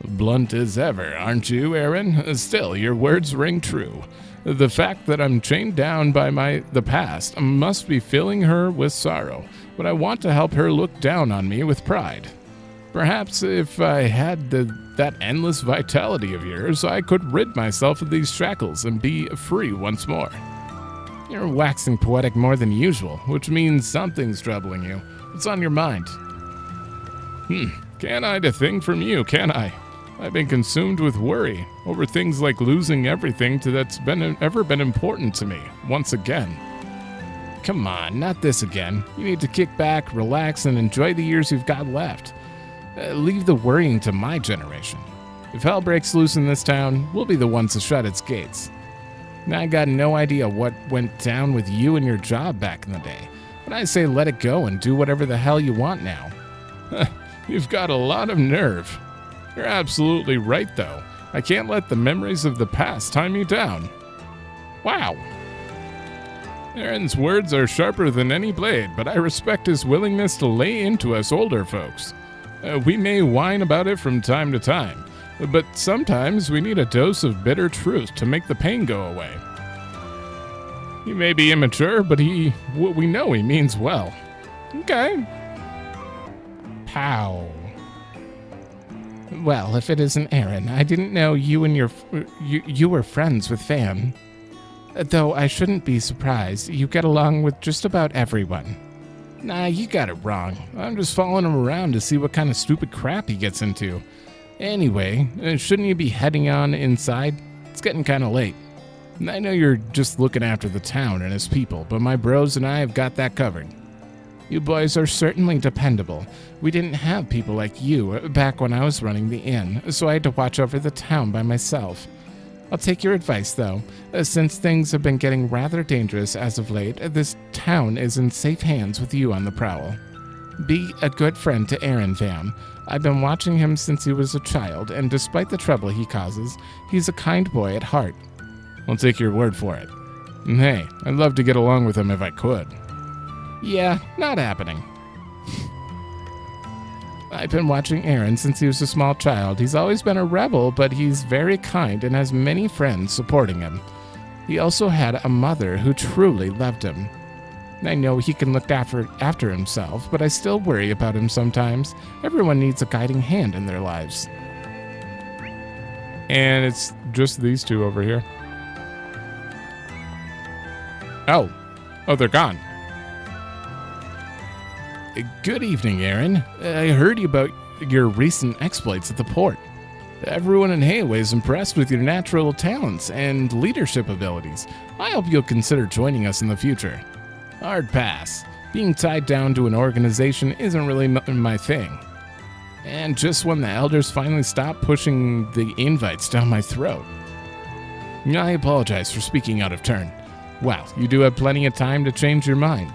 Blunt as ever, aren't you, Aaron? Still, your words ring true. The fact that I'm chained down by the past must be filling her with sorrow, but I want to help her look down on me with pride. Perhaps if I had that endless vitality of yours, I could rid myself of these shackles and be free once more. You're waxing poetic more than usual, which means something's troubling you. What's on your mind? Can't hide a thing from you, can I? I've been consumed with worry over things like losing everything that's ever been important to me, once again. Come on, not this again. You need to kick back, relax, and enjoy the years you've got left. Leave the worrying to my generation. If hell breaks loose in this town, we'll be the ones to shut its gates. I got no idea what went down with you and your job back in the day, but I say let it go and do whatever the hell you want now. You've got a lot of nerve. You're absolutely right, though. I can't let the memories of the past tie me down. Wow. Aaron's words are sharper than any blade, but I respect his willingness to lay into us older folks. We may whine about it from time to time, But sometimes we need a dose of bitter truth to make the pain go away. He may be immature, but we know he means well. Okay. Pow. Well, if it isn't Aaron, I didn't know you were friends with Van. Though I shouldn't be surprised, you get along with just about everyone. Nah, you got it wrong. I'm just following him around to see what kind of stupid crap he gets into. Anyway, shouldn't you be heading on inside? It's getting kind of late. I know you're just looking after the town and its people, but my bros and I have got that covered. You boys are certainly dependable. We didn't have people like you back when I was running the inn, so I had to watch over the town by myself. I'll take your advice, though. Since things have been getting rather dangerous as of late, this town is in safe hands with you on the prowl. Be a good friend to Aaron Van. I've been watching him since he was a child, and despite the trouble he causes, he's a kind boy at heart. I'll take your word for it. And hey, I'd love to get along with him if I could. Yeah, not happening. I've been watching Aaron since he was a small child. He's always been a rebel, but he's very kind and has many friends supporting him. He also had a mother who truly loved him. I know he can look after himself, but I still worry about him sometimes. Everyone needs a guiding hand in their lives. And it's just these two over here. Oh, they're gone. Good evening, Aaron. I heard about your recent exploits at the port. Everyone in Hayaway is impressed with your natural talents and leadership abilities. I hope you'll consider joining us in the future. Hard pass. Being tied down to an organization isn't really my thing. And just when the elders finally stopped pushing the invites down my throat. I apologize for speaking out of turn. Well, you do have plenty of time to change your mind.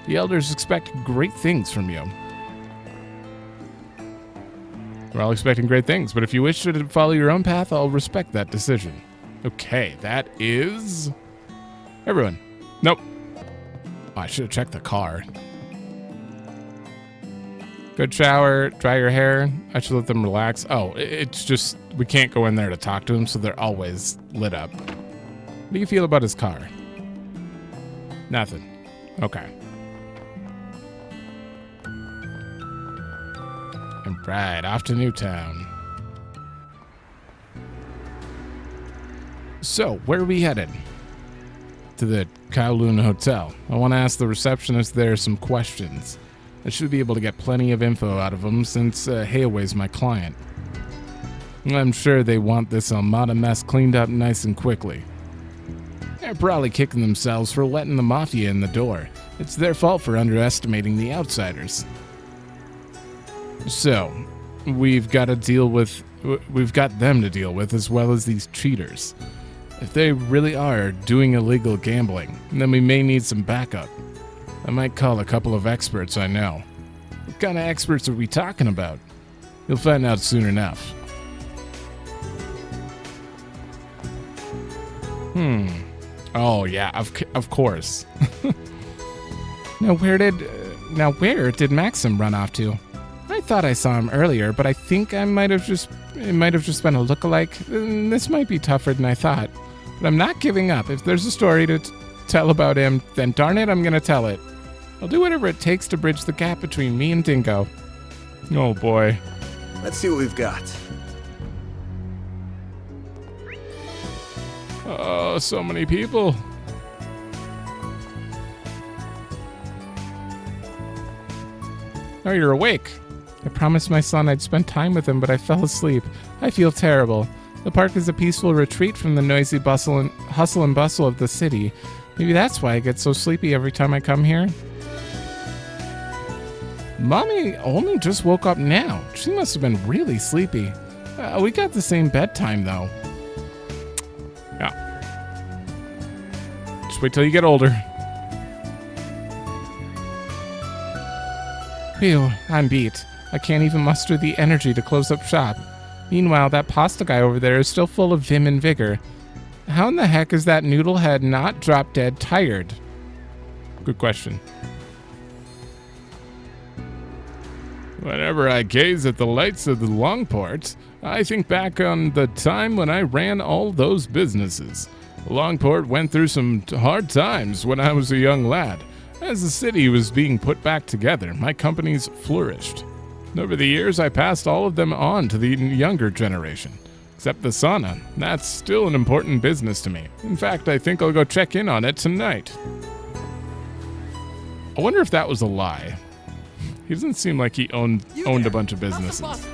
The elders expect great things from you. We're all expecting great things, but if you wish to follow your own path, I'll respect that decision. Okay, that is... everyone. Nope. Oh, I should have checked the car. Good shower, dry your hair. I should let them relax. Oh, it's just, we can't go in there to talk to them, so they're always lit up. What do you feel about his car? Nothing. Okay. Right, off to Newtown. So, where are we headed? To the Kowloon Hotel. I want to ask the receptionist there some questions. I should be able to get plenty of info out of them since Hayaway's my client. I'm sure they want this Almada mess cleaned up nice and quickly. They're probably kicking themselves for letting the Mafia in the door. It's their fault for underestimating the outsiders. So, we've got them to deal with as well as these cheaters. If they really are doing illegal gambling, then we may need some backup. I might call a couple of experts I know. What kind of experts are we talking about? You'll find out soon enough. Oh yeah, of course. Now where did Maxim run off to? I thought I saw him earlier, but I think it might have just been a lookalike. This might be tougher than I thought, but I'm not giving up. If there's a story to tell about him, then darn it, I'm gonna tell it. I'll do whatever it takes to bridge the gap between me and Dingo. Oh boy. Let's see what we've got. Oh, so many people. Oh, you're awake. I promised my son I'd spend time with him, but I fell asleep. I feel terrible. The park is a peaceful retreat from the noisy hustle and bustle of the city. Maybe that's why I get so sleepy every time I come here. Mommy only just woke up now. She must have been really sleepy. We got the same bedtime, though. Yeah. Just wait till you get older. Phew, I'm beat. I can't even muster the energy to close up shop. Meanwhile, that pasta guy over there is still full of vim and vigor. How in the heck is that noodlehead not drop dead tired? Good question. Whenever I gaze at the lights of the Langport, I think back on the time when I ran all those businesses. Langport went through some hard times when I was a young lad. As the city was being put back together, my companies flourished. Over the years, I passed all of them on to the younger generation. Except the sauna. That's still an important business to me. In fact, I think I'll go check in on it tonight. I wonder if that was a lie. He doesn't seem like he owned a bunch of businesses.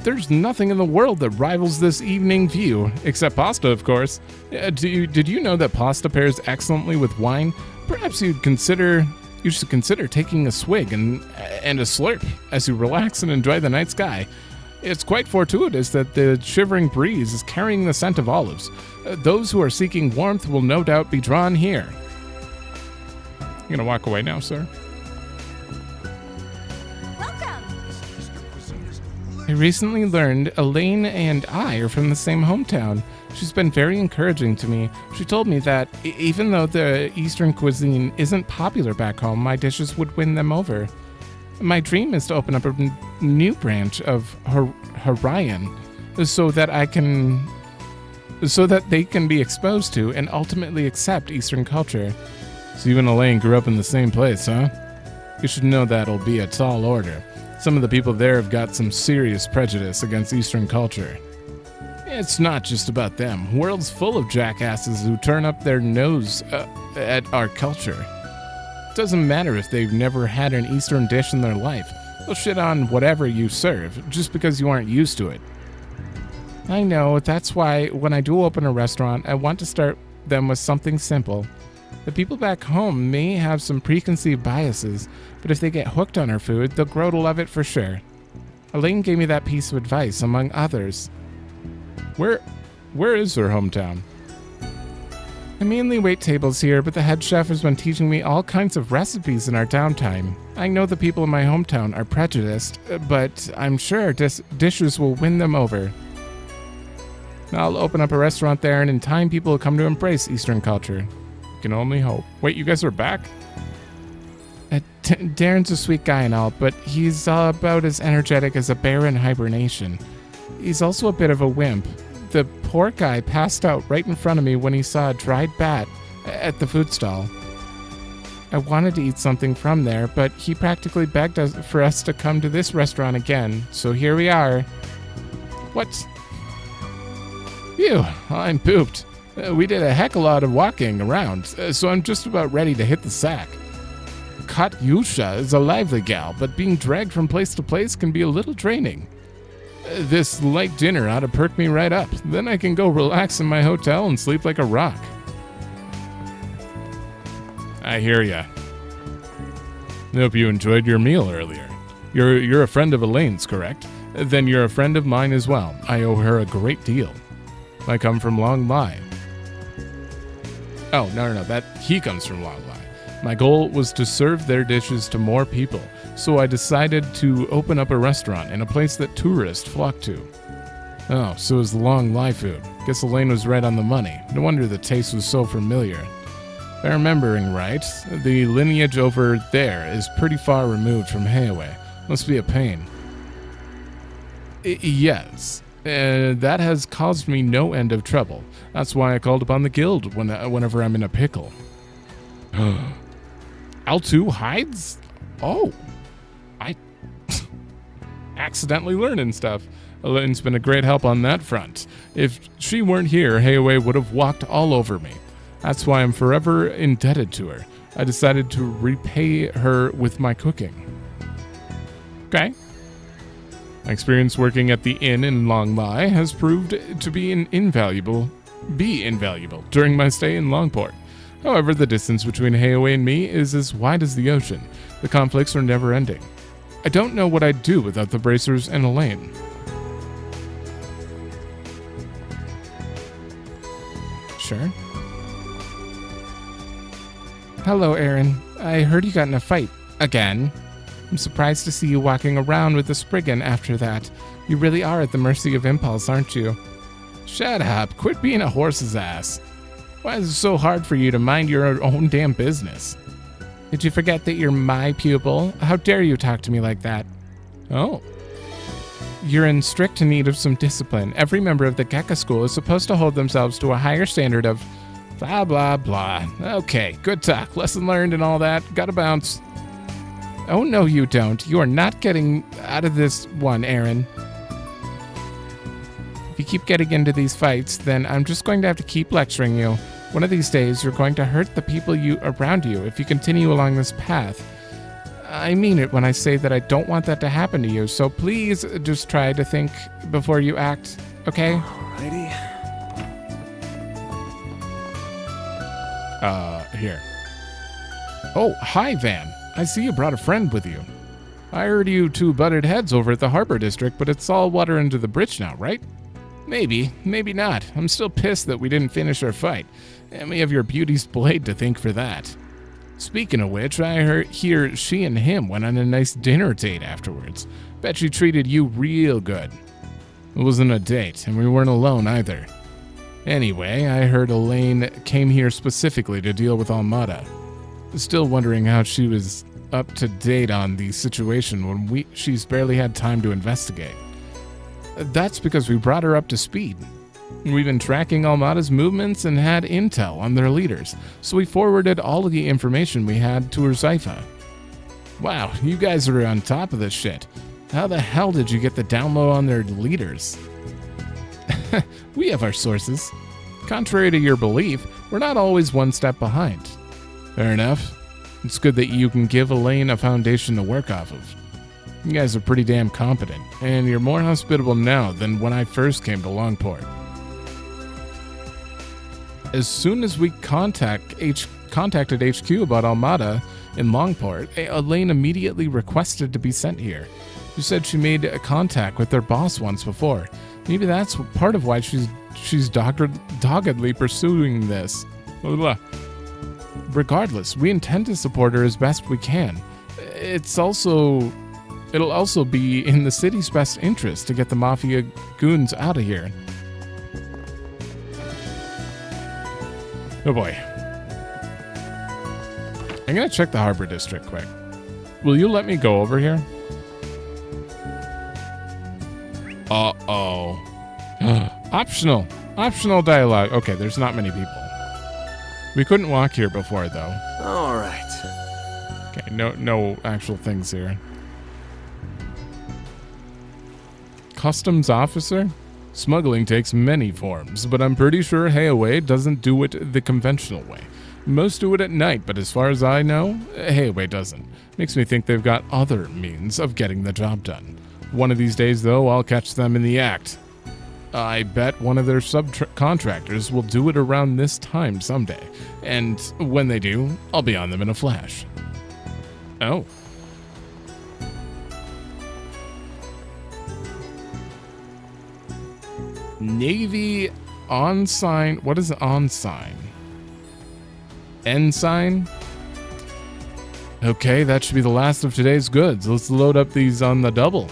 There's nothing in the world that rivals this evening view, except pasta, of course. Did you know that pasta pairs excellently with wine? Perhaps you should consider taking a swig and a slurp as you relax and enjoy the night sky. It's quite fortuitous that the shivering breeze is carrying the scent of olives. Those who are seeking warmth will no doubt be drawn here. You gonna walk away now, sir? I recently learned Elaine and I are from the same hometown. She's been very encouraging to me. She told me that even though the Eastern cuisine isn't popular back home, my dishes would win them over. My dream is to open up a new branch of Horion so that they can be exposed to and ultimately accept Eastern culture. So you and Elaine grew up in the same place, huh? You should know that'll be a tall order. Some of the people there have got some serious prejudice against Eastern culture. It's not just about them. World's full of jackasses who turn up their nose at our culture. It doesn't matter if they've never had an Eastern dish in their life. They'll shit on whatever you serve just because you aren't used to it. I know, that's why when I do open a restaurant, I want to start them with something simple. The people back home may have some preconceived biases, but if they get hooked on our food, they'll grow to love it for sure. Elaine gave me that piece of advice, among others. Where is her hometown? I mainly wait tables here, but the head chef has been teaching me all kinds of recipes in our downtime. I know the people in my hometown are prejudiced, but I'm sure dishes will win them over. I'll open up a restaurant there, and in time people will come to embrace Eastern culture. Can only hope. Wait, you guys are back? Darren's a sweet guy and all, but he's about as energetic as a bear in hibernation. He's also a bit of a wimp. The poor guy passed out right in front of me when he saw a dried bat at the food stall. I wanted to eat something from there, but he practically begged for us to come to this restaurant again, so here we are. What? Phew, I'm pooped. We did a heck of a lot of walking around, so I'm just about ready to hit the sack. Katyusha is a lively gal, but being dragged from place to place can be a little draining. This light dinner ought to perk me right up. Then I can go relax in my hotel and sleep like a rock. I hear ya. Hope you enjoyed your meal earlier. You're a friend of Elaine's, correct? Then you're a friend of mine as well. I owe her a great deal. I come from Long Lai. Oh, no, that he comes from Long Lai. My goal was to serve their dishes to more people, so I decided to open up a restaurant in a place that tourists flock to. Oh, so is the Long Lai food. Guess Elaine was right on the money. No wonder the taste was so familiar. If I'm remembering right, the lineage over there is pretty far removed from Heiaway. Must be a pain. Yes. That has caused me no end of trouble. That's why I called upon the guild whenever I'm in a pickle. L2 hides? Oh. I accidentally learning stuff. Elaine's been a great help on that front. If she weren't here, Heiaway would have walked all over me. That's why I'm forever indebted to her. I decided to repay her with my cooking. Okay. My experience working at the inn in Long Lai has proved to be invaluable during my stay in Langport. However, the distance between Heiaway and me is as wide as the ocean. The conflicts are never ending. I don't know what I'd do without the bracers and Elaine. Sure. Hello, Aaron. I heard you got in a fight. Again. I'm surprised to see you walking around with a spriggan after that. You really are at the mercy of impulse, aren't you? Shut up. Quit being a horse's ass. Why is it so hard for you to mind your own damn business? Did you forget that you're my pupil? How dare you talk to me like that? Oh. You're in strict need of some discipline. Every member of the Gekka school is supposed to hold themselves to a higher standard of blah, blah, blah. Okay, good talk. Lesson learned and all that. Gotta bounce. Oh, no, you don't. You are not getting out of this one, Aaron. If you keep getting into these fights, then I'm just going to have to keep lecturing you. One of these days, you're going to hurt the people around you if you continue along this path. I mean it when I say that I don't want that to happen to you, so please just try to think before you act, okay? Alrighty. Here. Oh, hi, Van. I see you brought a friend with you. I heard you two butted heads over at the Harbor District, but it's all water under the bridge now, right? Maybe, maybe not. I'm still pissed that we didn't finish our fight, and we have your beauty's blade to thank for that. Speaking of which, I hear she and him went on a nice dinner date afterwards. Bet she treated you real good. It wasn't a date, and we weren't alone either. Anyway, I heard Elaine came here specifically to deal with Almada. Still wondering how she was up to date on the situation when she's barely had time to investigate. That's because we brought her up to speed. We've been tracking Almada's movements and had intel on their leaders, so we forwarded all of the information we had to Urzaifa. Wow, you guys are on top of this shit. How the hell did you get the download on their leaders? We have our sources. Contrary to your belief, we're not always one step behind. Fair enough. It's good that you can give Elaine a foundation to work off of. You guys are pretty damn competent, and you're more hospitable now than when I first came to Langport. As soon as we contacted HQ about Almada in Langport, Elaine immediately requested to be sent here. She said she made a contact with their boss once before. Maybe that's part of why she's doggedly pursuing this. Blah, blah, blah. Regardless, we intend to support her as best we can. It'll also be in the city's best interest to get the Mafia goons out of here. Oh boy. I'm gonna check the Harbor District quick. Will you let me go over here? Uh-oh. Optional. Optional dialogue. Okay, there's not many people. We couldn't walk here before, though. Alright. Okay, no actual things here. Customs officer? Smuggling takes many forms, but I'm pretty sure Heiaway doesn't do it the conventional way. Most do it at night, but as far as I know, Heiaway doesn't. Makes me think they've got other means of getting the job done. One of these days, though, I'll catch them in the act. I bet one of their subcontractors will do it around this time someday, and when they do, I'll be on them in a flash. Oh. Navy ensign. What is ensign? Ensign? Okay, that should be the last of today's goods. Let's load up these on the double.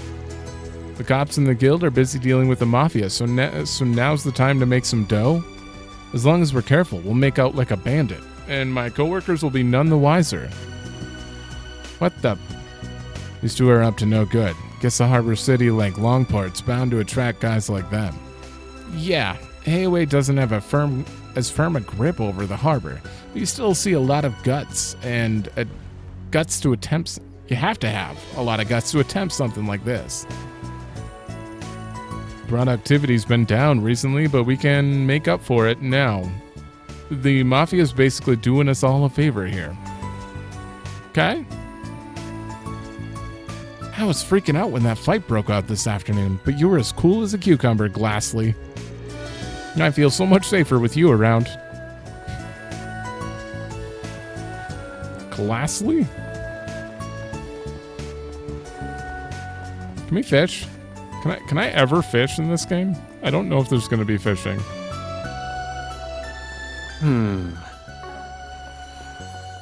The cops in the guild are busy dealing with the mafia, so now's the time to make some dough. As long as we're careful, we'll make out like a bandit, and my coworkers will be none the wiser. What the? These two are up to no good. Guess a harbor city like Langport's bound to attract guys like them. Yeah, Heiaway doesn't have as firm a grip over the harbor, but you still see a lot of guts and guts to attempt. You have to have a lot of guts to attempt something like this. Productivity's been down recently, but we can make up for it now. The Mafia's basically doing us all a favor here. Okay? I was freaking out when that fight broke out this afternoon, but you were as cool as a cucumber, Glassley. I feel so much safer with you around. Glassley? Can we fish? Can I ever fish in this game? I don't know if there's going to be fishing.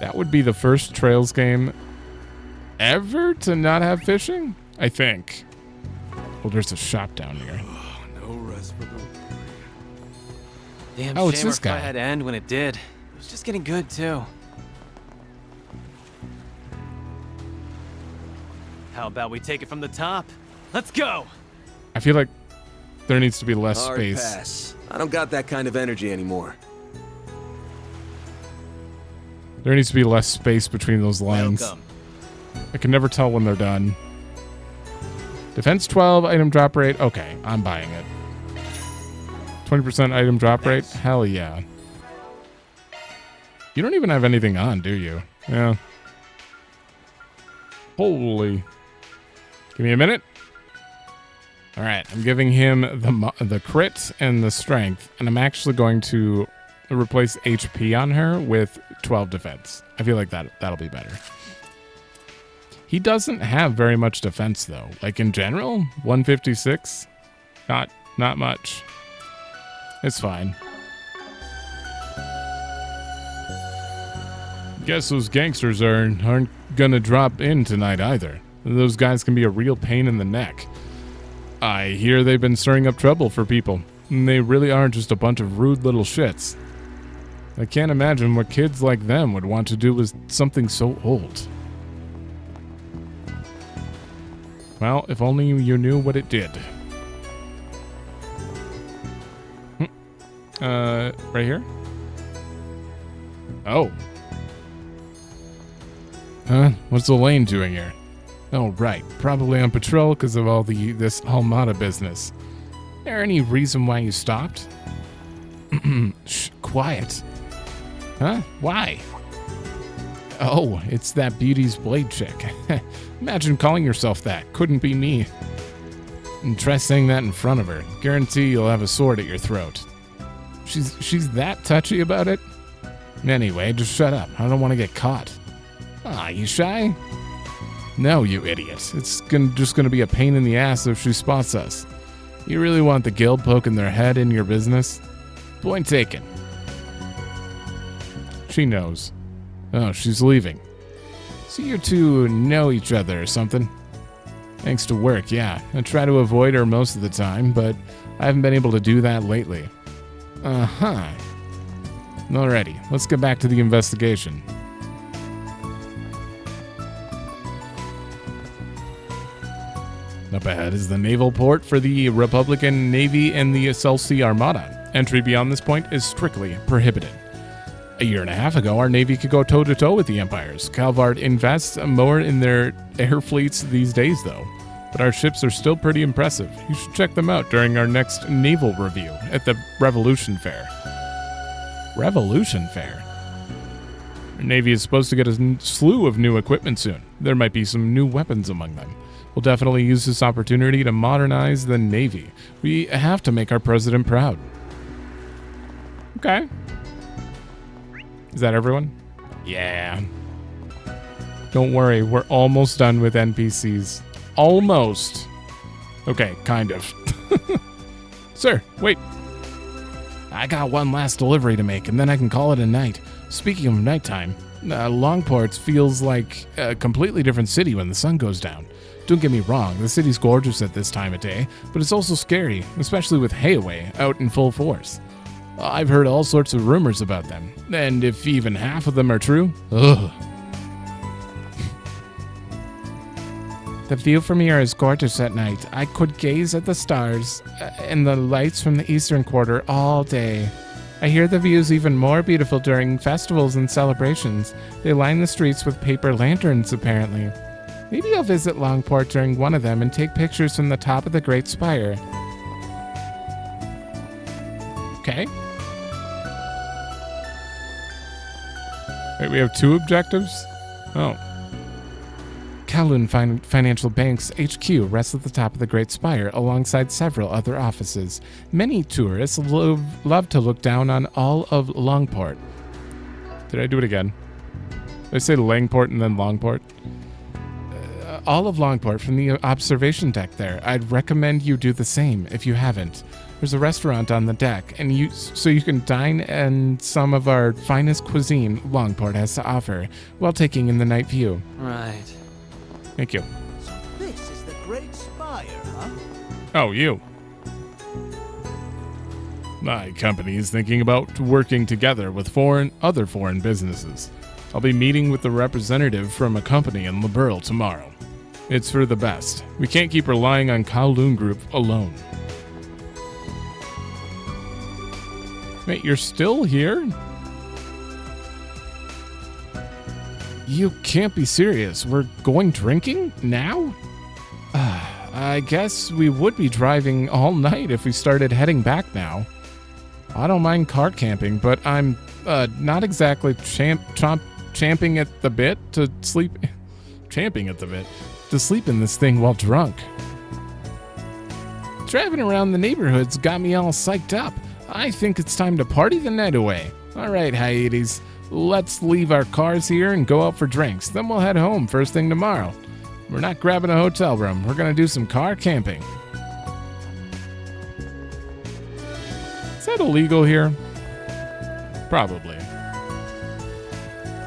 That would be the first Trails game ever to not have fishing? I think. Well, there's a shop down here. No rest for the... Damn Oh, it's shame this our fight guy. had to end when it did. It was just getting good, too. How about we take it from the top? Let's go! I feel like there needs to be less Hard space. pass. I don't got that kind of energy anymore. There needs to be less space between those lines. Welcome. I can never tell when they're done. Defense 12, item drop rate. Okay, I'm buying it. 20% item drop rate? Hell yeah. You don't even have anything on, do you? Yeah. Holy. Give me a minute. All right, I'm giving him the crit and the strength, and I'm actually going to replace HP on her with 12 defense. I feel like that'll be better. He doesn't have very much defense though. Like in general, 156, not much. It's fine. Guess those gangsters aren't gonna drop in tonight either. Those guys can be a real pain in the neck. I hear they've been stirring up trouble for people. And they really are just a bunch of rude little shits. I can't imagine what kids like them would want to do with something so old. Well, if only you knew what it did. Right here? Oh. Huh? What's Elaine doing here? Oh, right. Probably on patrol because of all this Almada business. There any reason why you stopped? Shh, quiet. Huh? Why? Oh, it's that Beauty's Blade chick. Imagine calling yourself that. Couldn't be me. And try saying that in front of her. Guarantee you'll have a sword at your throat. She's that touchy about it? Anyway, just shut up. I don't want to get caught. Ah, you shy? No, you idiot. It's just gonna be a pain in the ass if she spots us. You really want the guild poking their head in your business? Point taken. She knows. Oh, she's leaving. So you two know each other or something? Thanks to work, yeah. I try to avoid her most of the time, but I haven't been able to do that lately. Uh-huh. Alrighty, let's get back to the investigation. Up ahead is the naval port for the Republican Navy and the Celsi Armada. Entry beyond this point is strictly prohibited. A year and a half ago, our Navy could go toe-to-toe with the Empires. Calvard invests more in their air fleets these days, though. But our ships are still pretty impressive. You should check them out during our next naval review at the Revolution Fair. Revolution Fair? Our Navy is supposed to get a slew of new equipment soon. There might be some new weapons among them. We'll definitely use this opportunity to modernize the Navy. We have to make our president proud. Okay. Is that everyone? Yeah. Don't worry, we're almost done with NPCs. Almost. Okay, kind of. Sir, wait. I got one last delivery to make, and then I can call it a night. Speaking of nighttime, Langport feels like a completely different city when the sun goes down. Don't get me wrong, the city's gorgeous at this time of day, but it's also scary, especially with Hayaway out in full force. I've heard all sorts of rumors about them, and if even half of them are true, ugh. The view from here is gorgeous at night. I could gaze at the stars and the lights from the eastern quarter all day. I hear the view's even more beautiful during festivals and celebrations. They line the streets with paper lanterns, apparently. Maybe I'll visit Langport during one of them and take pictures from the top of the Great Spire. Okay. Wait, we have two objectives? Oh. Kowloon Financial Bank's HQ rests at the top of the Great Spire alongside several other offices. Many tourists love to look down on all of Langport. Did I do it again? Did I say Langport and then Longport? All of Langport from the observation deck there. I'd recommend you do the same if you haven't. There's a restaurant on the deck, and so you can dine in some of our finest cuisine Langport has to offer while taking in the night view. Right. Thank you. So this is the Great Spire, huh? Oh, you. My company is thinking about working together with other foreign businesses. I'll be meeting with the representative from a company in Liberl tomorrow. It's for the best. We can't keep relying on Kowloon Group alone. Wait, you're still here? You can't be serious. We're going drinking now? I guess we would be driving all night if we started heading back now. I don't mind car camping, but I'm not exactly champing at the bit to sleep. Champing at the bit to sleep in this thing while drunk. Driving around the neighborhood's got me all psyched up. I think it's time to party the night away. All right, Hyades, let's leave our cars here and go out for drinks. Then we'll head home first thing tomorrow. We're not grabbing a hotel room. We're gonna do some car camping. Is that illegal here? Probably.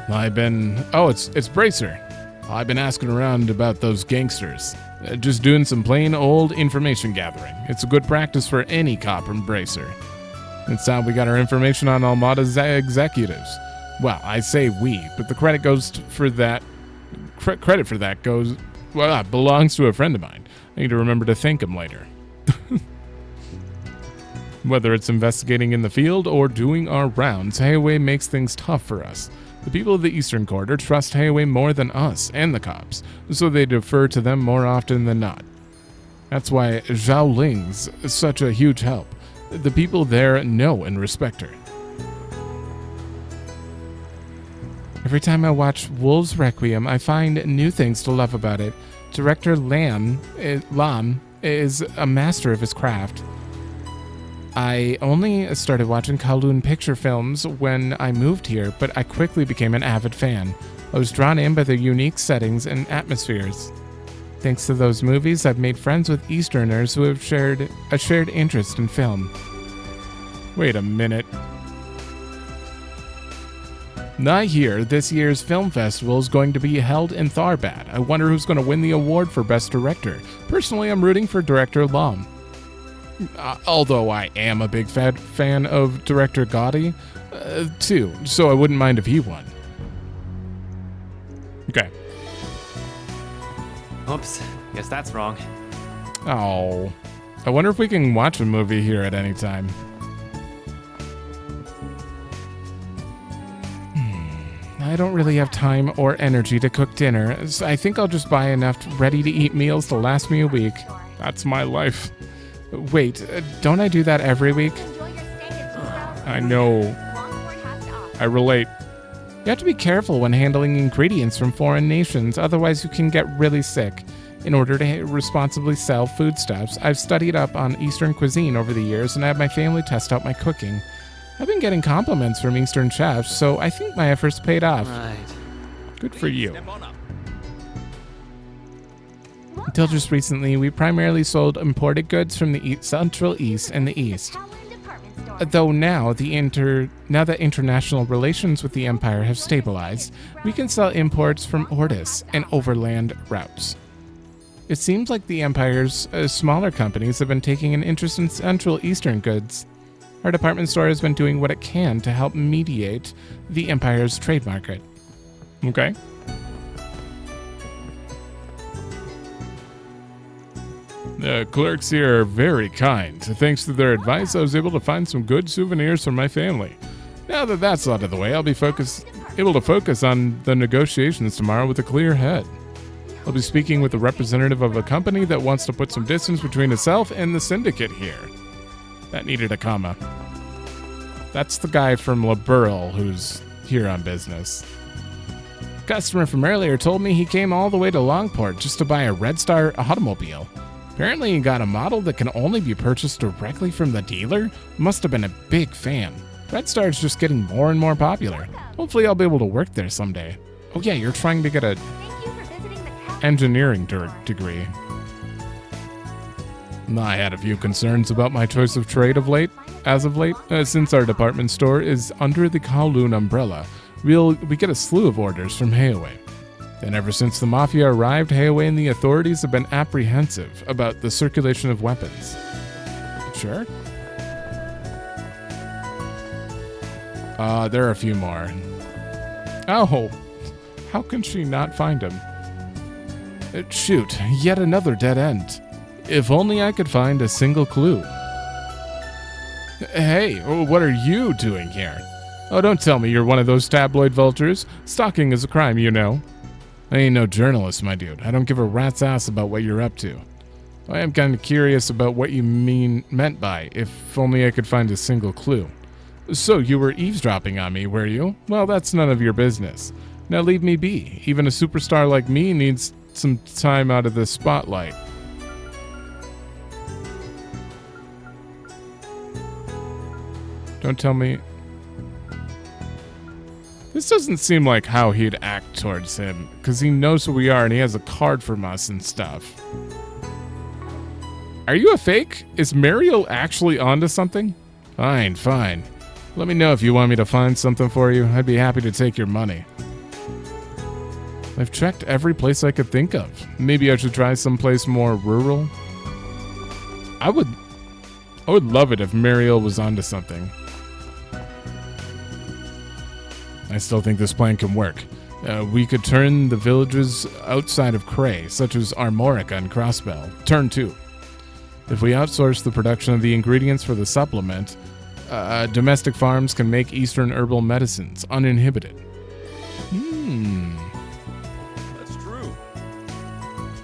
It's Bracer. I've been asking around about those gangsters. Just doing some plain old information gathering. It's a good practice for any cop from Bracer. It's how we got our information on Almada's executives. Well, I say we, but the credit goes for that. Credit for that belongs to a friend of mine. I need to remember to thank him later. Whether it's investigating in the field or doing our rounds, Heiwei makes things tough for us. The people of the Eastern Quarter trust Heiwei more than us and the cops, so they defer to them more often than not. That's why Zhao Ling's such a huge help. The people there know and respect her. Every time I watch Wolves Requiem, I find new things to love about it. Director Lam is a master of his craft. I only started watching Kowloon picture films when I moved here, but I quickly became an avid fan. I was drawn in by their unique settings and atmospheres. Thanks to those movies, I've made friends with Easterners who have shared a shared interest in film. Wait a minute. I hear this year's film festival is going to be held in Tharbad. I wonder who's going to win the award for Best Director. Personally, I'm rooting for Director Lam. Although I am a big fan of Director Gotti, too, so I wouldn't mind if he won. Okay. Oops, guess that's wrong. Oh. I wonder if we can watch a movie here at any time. I don't really have time or energy to cook dinner, so I think I'll just buy enough ready-to-eat meals to last me a week. That's my life. Wait, don't I do that every week? I know. I relate. You have to be careful when handling ingredients from foreign nations, otherwise you can get really sick. In order to responsibly sell foodstuffs, I've studied up on Eastern cuisine over the years and had my family test out my cooking. I've been getting compliments from Eastern chefs, so I think my efforts paid off. Right. Good for you. Until just recently, we primarily sold imported goods from the Central East and the East. Though now that international relations with the Empire have stabilized, we can sell imports from Ortis and overland routes. It seems like the Empire's smaller companies have been taking an interest in Central Eastern goods. Our department store has been doing what it can to help mediate the Empire's trade market. Okay. The clerks here are very kind. Thanks to their advice, I was able to find some good souvenirs for my family. Now that that's out of the way, I'll be able to focus on the negotiations tomorrow with a clear head. I'll be speaking with a representative of a company that wants to put some distance between itself and the syndicate here. That needed a comma. That's the guy from Laburl who's here on business. A customer from earlier told me he came all the way to Langport just to buy a Red Star automobile. Apparently he got a model that can only be purchased directly from the dealer. Must have been a big fan. Red Star is just getting more and more popular. Hopefully I'll be able to work there someday. Oh yeah, you're trying to get a engineering degree. I had a few concerns about my choice of trade as of late. Since our department store is under the Kowloon umbrella, we get a slew of orders from Heiwei. Then ever since the Mafia arrived, Heiwei and the authorities have been apprehensive about the circulation of weapons. Sure. There are a few more. Oh, how can she not find him? Shoot, yet another dead end. If only I could find a single clue. Hey, what are you doing here? Oh, don't tell me you're one of those tabloid vultures. Stalking is a crime, you know. I ain't no journalist, my dude. I don't give a rat's ass about what you're up to. I am kind of curious about what you meant by, if only I could find a single clue. So you were eavesdropping on me, were you? Well, that's none of your business. Now leave me be. Even a superstar like me needs some time out of the spotlight. Don't tell me... This doesn't seem like how he'd act towards him, because he knows who we are and he has a card from us and stuff. Are you a fake? Is Mariel actually onto something? Fine, fine. Let me know if you want me to find something for you. I'd be happy to take your money. I've checked every place I could think of. Maybe I should try someplace more rural. I would love it if Mariel was onto something. I still think this plan can work. We could turn the villages outside of Cray, such as Armorica and Crossbell. Turn 2. If we outsource the production of the ingredients for the supplement, domestic farms can make Eastern herbal medicines uninhibited. That's true.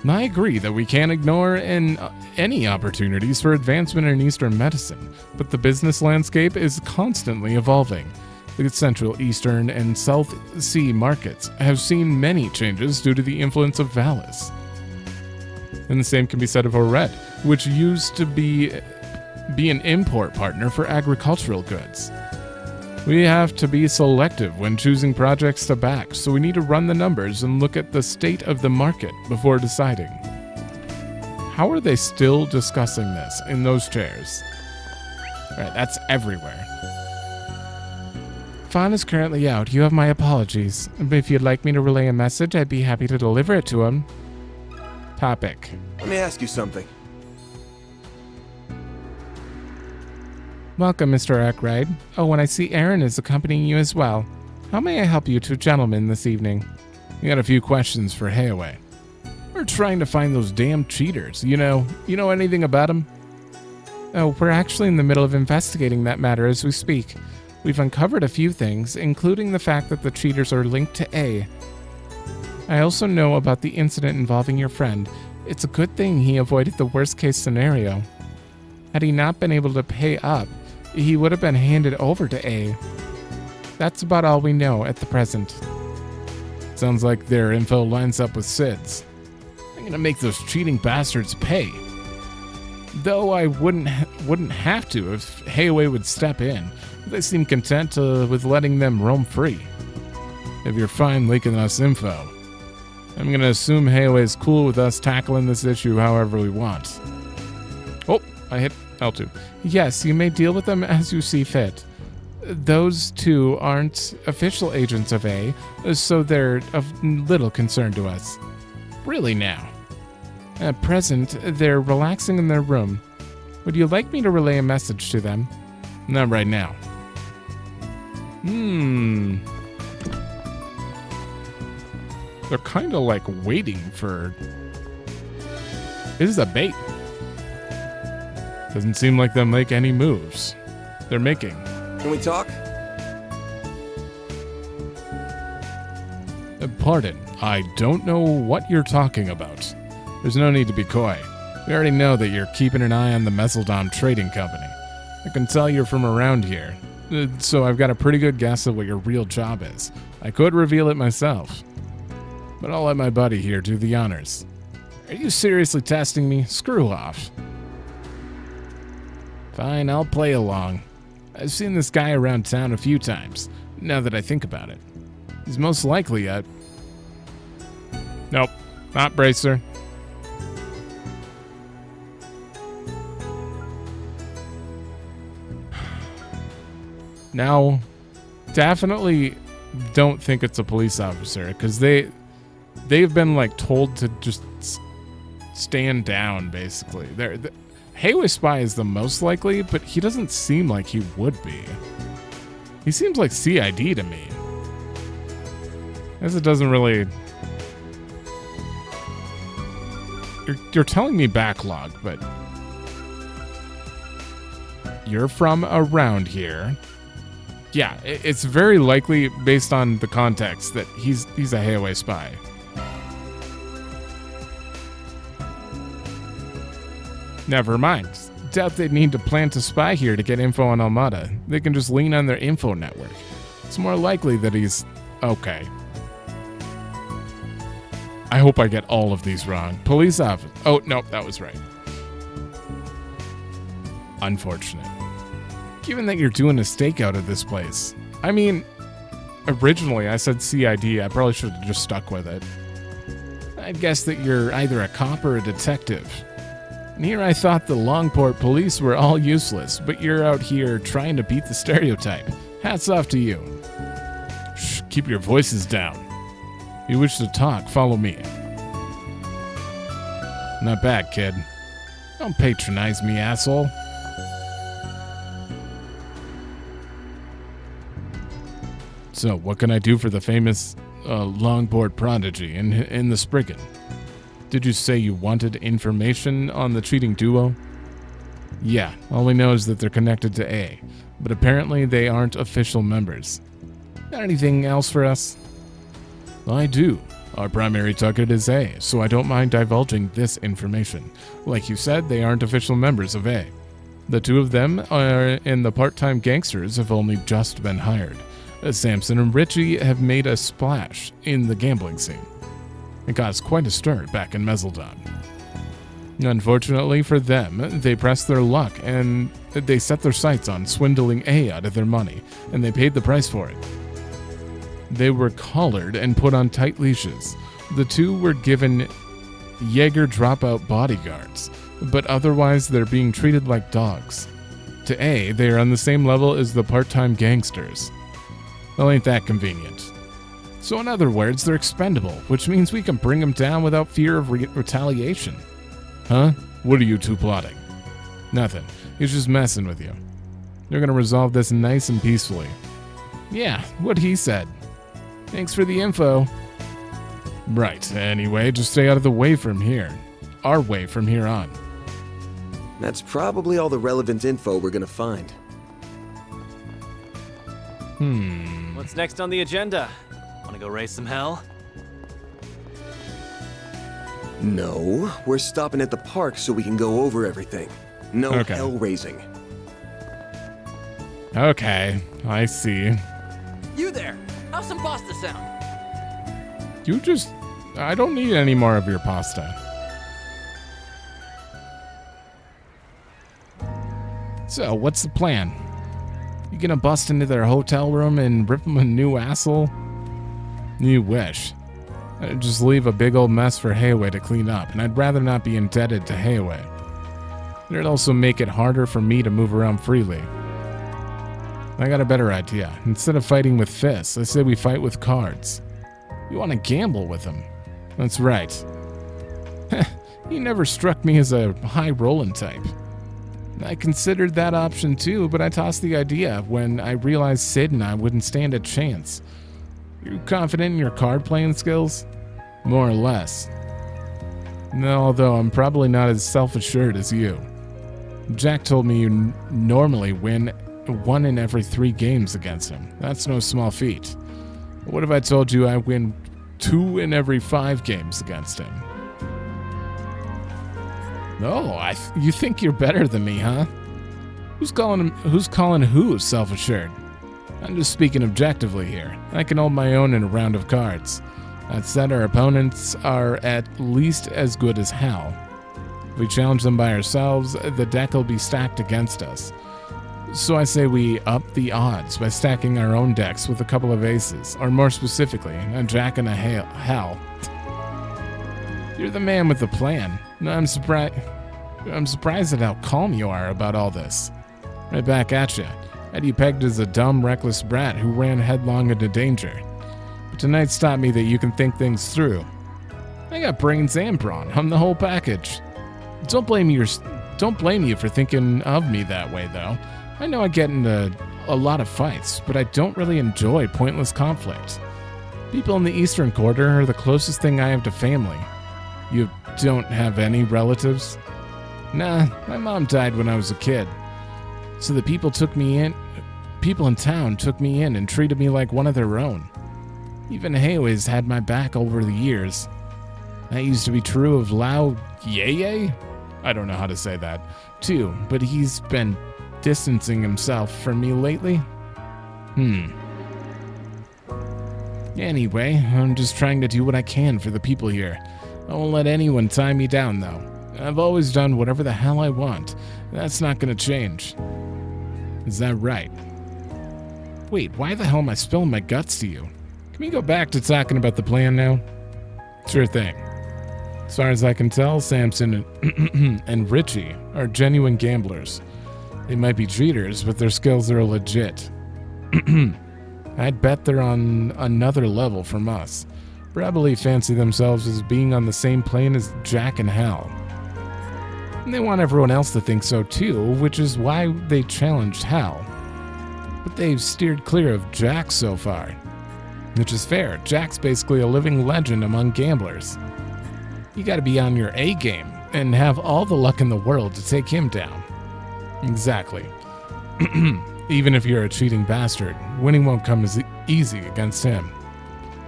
I agree that we can't ignore any opportunities for advancement in Eastern medicine, but the business landscape is constantly evolving. The Central, Eastern, and South Sea markets have seen many changes due to the influence of Valis. And the same can be said of Ored, which used to be an import partner for agricultural goods. We have to be selective when choosing projects to back, so we need to run the numbers and look at the state of the market before deciding. How are they still discussing this in those chairs? Alright, that's everywhere. Fawn is currently out. You have my apologies. If you'd like me to relay a message, I'd be happy to deliver it to him. Topic. Let me ask you something. Welcome, Mr. Arkride. Oh, and I see Aaron is accompanying you as well. How may I help you two gentlemen this evening? We got a few questions for Hayaway. We're trying to find those damn cheaters. You know anything about them? Oh, we're actually in the middle of investigating that matter as we speak. We've uncovered a few things, including the fact that the cheaters are linked to A. I also know about the incident involving your friend. It's a good thing he avoided the worst-case scenario. Had he not been able to pay up, he would have been handed over to A. That's about all we know at the present. Sounds like their info lines up with Sid's. I'm gonna make those cheating bastards pay. Though I wouldn't have to if Hayaway would step in. They seem content with letting them roam free. If you're fine leaking us info, I'm gonna assume Hayaway's cool with us tackling this issue however we want. Oh, I hit L2. Yes, you may deal with them as you see fit. Those two aren't official agents of A, so they're of little concern to us. Really now. At present, they're relaxing in their room. Would you like me to relay a message to them? Not right now. They're kind of like waiting for... This is a bait. Doesn't seem like they'll make any moves. They're making. Can we talk? Pardon, I don't know what you're talking about. There's no need to be coy. We already know that you're keeping an eye on the Meseldom Trading Company. I can tell you're from around here, so I've got a pretty good guess of what your real job is. I could reveal it myself, but I'll let my buddy here do the honors. Are you seriously testing me? Screw off. Fine, I'll play along. I've seen this guy around town a few times, now that I think about it. He's most likely a... Nope, not Bracer. Now, definitely don't think it's a police officer, because they've been like told to just stand down, basically. Hayway Spy is the most likely, but he doesn't seem like he would be. He seems like CID to me. I guess it doesn't really... you're telling me backlog, but you're from around here. Yeah, it's very likely, based on the context, that he's a Hayaway spy. Never mind. Doubt they'd need to plant a spy here to get info on Almada. They can just lean on their info network. It's more likely that he's... Okay. I hope I get all of these wrong. Police officer. Oh, nope, that was right. Unfortunate. Given that you're doing a stakeout of this place. I mean, originally I said CID. I probably should have just stuck with it. I'd guess that you're either a cop or a detective. And here I thought the Langport police were all useless, but you're out here trying to beat the stereotype. Hats off to you. Shh, keep your voices down. If you wish to talk, follow me. Not bad, kid. Don't patronize me, asshole. So, what can I do for the famous Langport prodigy in the Spriggan? Did you say you wanted information on the cheating duo? Yeah, all we know is that they're connected to A, but apparently they aren't official members. Got anything else for us? I do. Our primary target is A, so I don't mind divulging this information. Like you said, they aren't official members of A. The two of them and the part-time gangsters have only just been hired. Samson and Richie have made a splash in the gambling scene. It caused quite a stir back in Meseldon. Unfortunately for them, they pressed their luck and they set their sights on swindling A out of their money, and they paid the price for it. They were collared and put on tight leashes. The two were given Jaeger dropout bodyguards, but otherwise they're being treated like dogs. To A, they are on the same level as the part-time gangsters. Well, ain't that convenient. So in other words, they're expendable, which means we can bring them down without fear of retaliation. Huh? What are you two plotting? Nothing. He's just messing with you. They're gonna resolve this nice and peacefully. Yeah, what he said. Thanks for the info. Right, anyway, just stay out of the way from here. Our way from here on. That's probably all the relevant info we're gonna find. What's next on the agenda? Wanna go raise some hell? No, we're stopping at the park so we can go over everything. No Okay. hell raising. Okay, I see. You there! How's some pasta sound? I don't need any more of your pasta. So, what's the plan? You gonna bust into their hotel room and rip them a new asshole? You wish. I'd just leave a big old mess for Hayaway to clean up, and I'd rather not be indebted to Hayaway. It'd also make it harder for me to move around freely. I got a better idea. Instead of fighting with fists, I say we fight with cards. You want to gamble with them? That's right. You never struck me as a high-rolling type. I considered that option too, but I tossed the idea when I realized Sid and I wouldn't stand a chance. You confident in your card-playing skills? More or less. No, although I'm probably not as self-assured as you. Jack told me you normally win 1 in every 3 games against him. That's no small feat. What if I told you I win 2 in every 5 games against him? No, you think you're better than me, huh? Who's calling who self-assured? I'm just speaking objectively here. I can hold my own in a round of cards. That said, our opponents are at least as good as Hal. If we challenge them by ourselves, the deck will be stacked against us. So I say we up the odds by stacking our own decks with a couple of aces, or more specifically, a Jack and a Hal. You're the man with the plan. I'm surprised at how calm you are about all this. Right back at you. Had you pegged as a dumb, reckless brat who ran headlong into danger. But tonight's taught me that you can think things through. I got brains and brawn. I'm the whole package. Don't blame you for thinking of me that way, though. I know I get into a lot of fights, but I don't really enjoy pointless conflict. People in the Eastern Quarter are the closest thing I have to family. You don't have any relatives? Nah, my mom died when I was a kid. So the people in town took me in and treated me like one of their own. Even Hayways had my back over the years. That used to be true of Lao Yeye? I don't know how to say that, too, but he's been distancing himself from me lately. Anyway, I'm just trying to do what I can for the people here. I won't let anyone tie me down, though. I've always done whatever the hell I want. That's not gonna change. Is that right? Wait, why the hell am I spilling my guts to you? Can we go back to talking about the plan now? Sure thing. As far as I can tell, Samson and Richie are genuine gamblers. They might be cheaters, but their skills are legit. I'd bet they're on another level from us. Probably fancy themselves as being on the same plane as Jack and Hal. And they want everyone else to think so too, which is why they challenged Hal. But they've steered clear of Jack so far. Which is fair. Jack's basically a living legend among gamblers. You gotta be on your A game and have all the luck in the world to take him down. Exactly. Even if you're a cheating bastard, winning won't come as easy against him.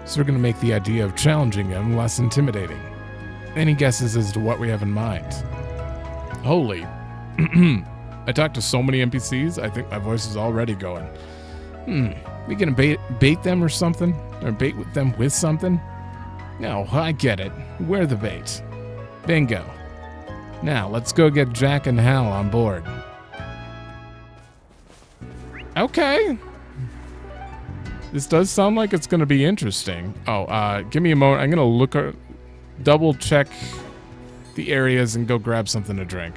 So we're gonna make the idea of challenging him less intimidating. Any guesses as to what we have in mind? Holy. I talked to so many NPCs, I think my voice is already going. We gonna bait them or something? Or bait them with something? No, I get it. We're the bait. Bingo. Now, let's go get Jack and Hal on board. Okay. This does sound like it's gonna be interesting. Oh, give me a moment. I'm gonna double check the areas and go grab something to drink.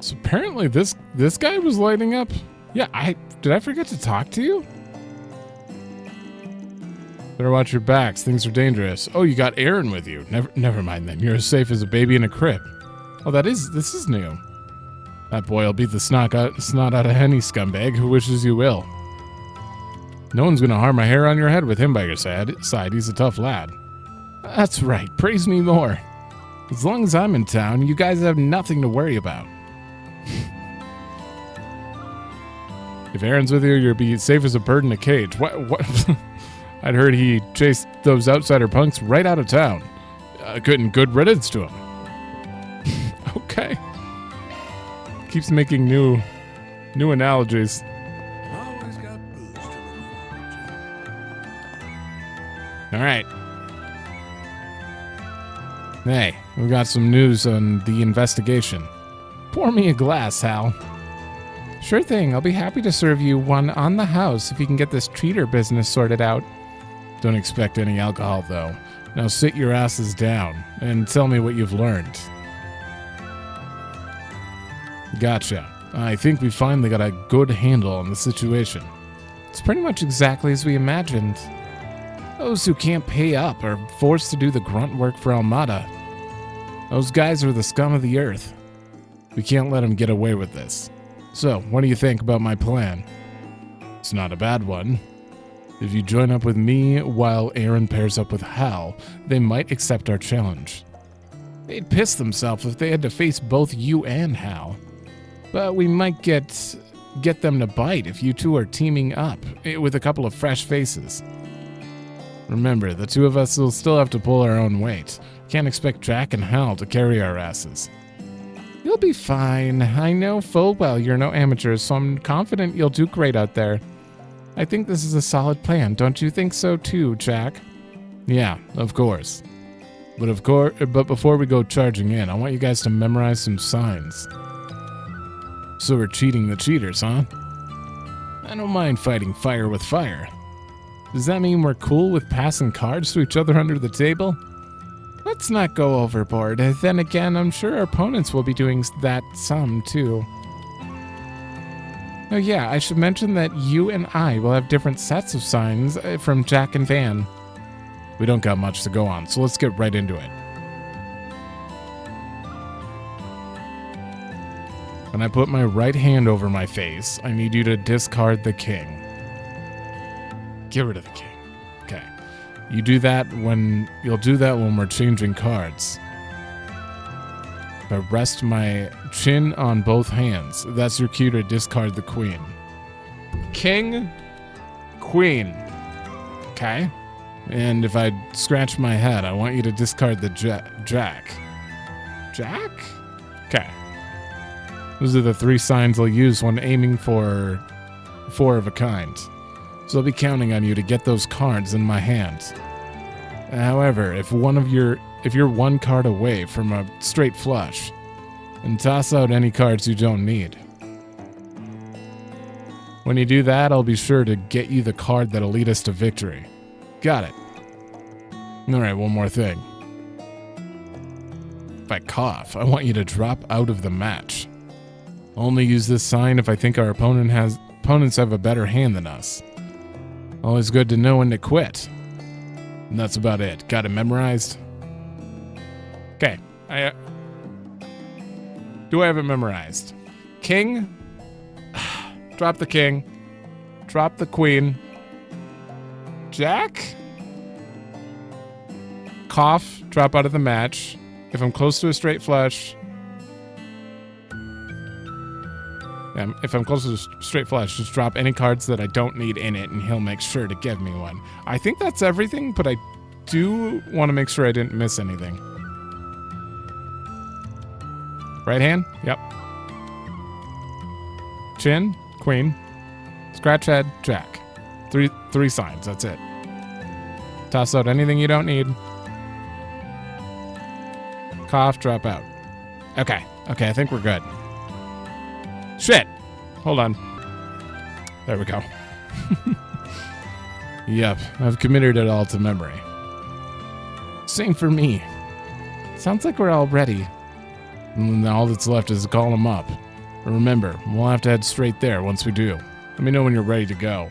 So apparently this guy was lighting up. Yeah, did I forget to talk to you? Better watch your backs. Things are dangerous. Oh, you got Aaron with you. Never mind then. You're as safe as a baby in a crib. Oh, this is new. That boy will beat the snot out of any scumbag who wishes you ill. No one's gonna harm a hair on your head with him by your side. He's a tough lad. That's right. Praise me more. As long as I'm in town, you guys have nothing to worry about. If Aaron's with you, you'll be safe as a bird in a cage. What? I'd heard he chased those outsider punks right out of town. Good riddance to him. Okay. Keeps making new analogies. Always got booze to look forward to. All right. Hey, we got some news on the investigation. Pour me a glass, Hal. Sure thing. I'll be happy to serve you one on the house if you can get this cheater business sorted out. Don't expect any alcohol, though. Now sit your asses down and tell me what you've learned. Gotcha. I think we finally got a good handle on the situation. It's pretty much exactly as we imagined. Those who can't pay up are forced to do the grunt work for Almada. Those guys are the scum of the earth. We can't let them get away with this. So, what do you think about my plan? It's not a bad one. If you join up with me while Aaron pairs up with Hal, they might accept our challenge. They'd piss themselves if they had to face both you and Hal. But we might get them to bite if you two are teaming up with a couple of fresh faces. Remember, the two of us will still have to pull our own weight. Can't expect Jack and Hal to carry our asses. You'll be fine. I know full well you're no amateurs, so I'm confident you'll do great out there. I think this is a solid plan. Don't you think so too, Jack? Yeah, of course. But before we go charging in, I want you guys to memorize some signs. So we're cheating the cheaters, huh? I don't mind fighting fire with fire. Does that mean we're cool with passing cards to each other under the table? Let's not go overboard. Then again, I'm sure our opponents will be doing that some too. Oh yeah, I should mention that you and I will have different sets of signs from Jack and Van. We don't got much to go on, so let's get right into it. When I put my right hand over my face, I need you to discard the king. Get rid of the king. Okay. You'll do that when we're changing cards. I rest my chin on both hands. That's your cue to discard the queen. King, queen. Okay. And if I scratch my head, I want you to discard the jack. Jack? Okay. Those are the 3 signs I'll use when aiming for 4 of a kind. So I'll be counting on you to get those cards in my hands. However, if you're 1 card away from a straight flush, and toss out any cards you don't need. When you do that, I'll be sure to get you the card that'll lead us to victory. Got it. Alright, one more thing. If I cough, I want you to drop out of the match. Only use this sign if I think our opponents have a better hand than us. Always good to know when to quit. And that's about it. Got it memorized? Okay. Do I have it memorized? King? Drop the king. Drop the queen. Jack? Cough. Drop out of the match. If I'm close to a straight flush... if I'm close to a straight flush, just drop any cards that I don't need in it, and he'll make sure to give me one. I think that's everything, but I do want to make sure I didn't miss anything. Right hand? Yep. Chin, queen, scratch head, jack. Three signs, that's it. Toss out anything you don't need. Cough, drop out. Okay, I think we're good. Shit! Hold on. There we go. Yep, I've committed it all to memory. Same for me. Sounds like we're all ready. And all that's left is to call them up. But remember, we'll have to head straight there once we do. Let me know when you're ready to go.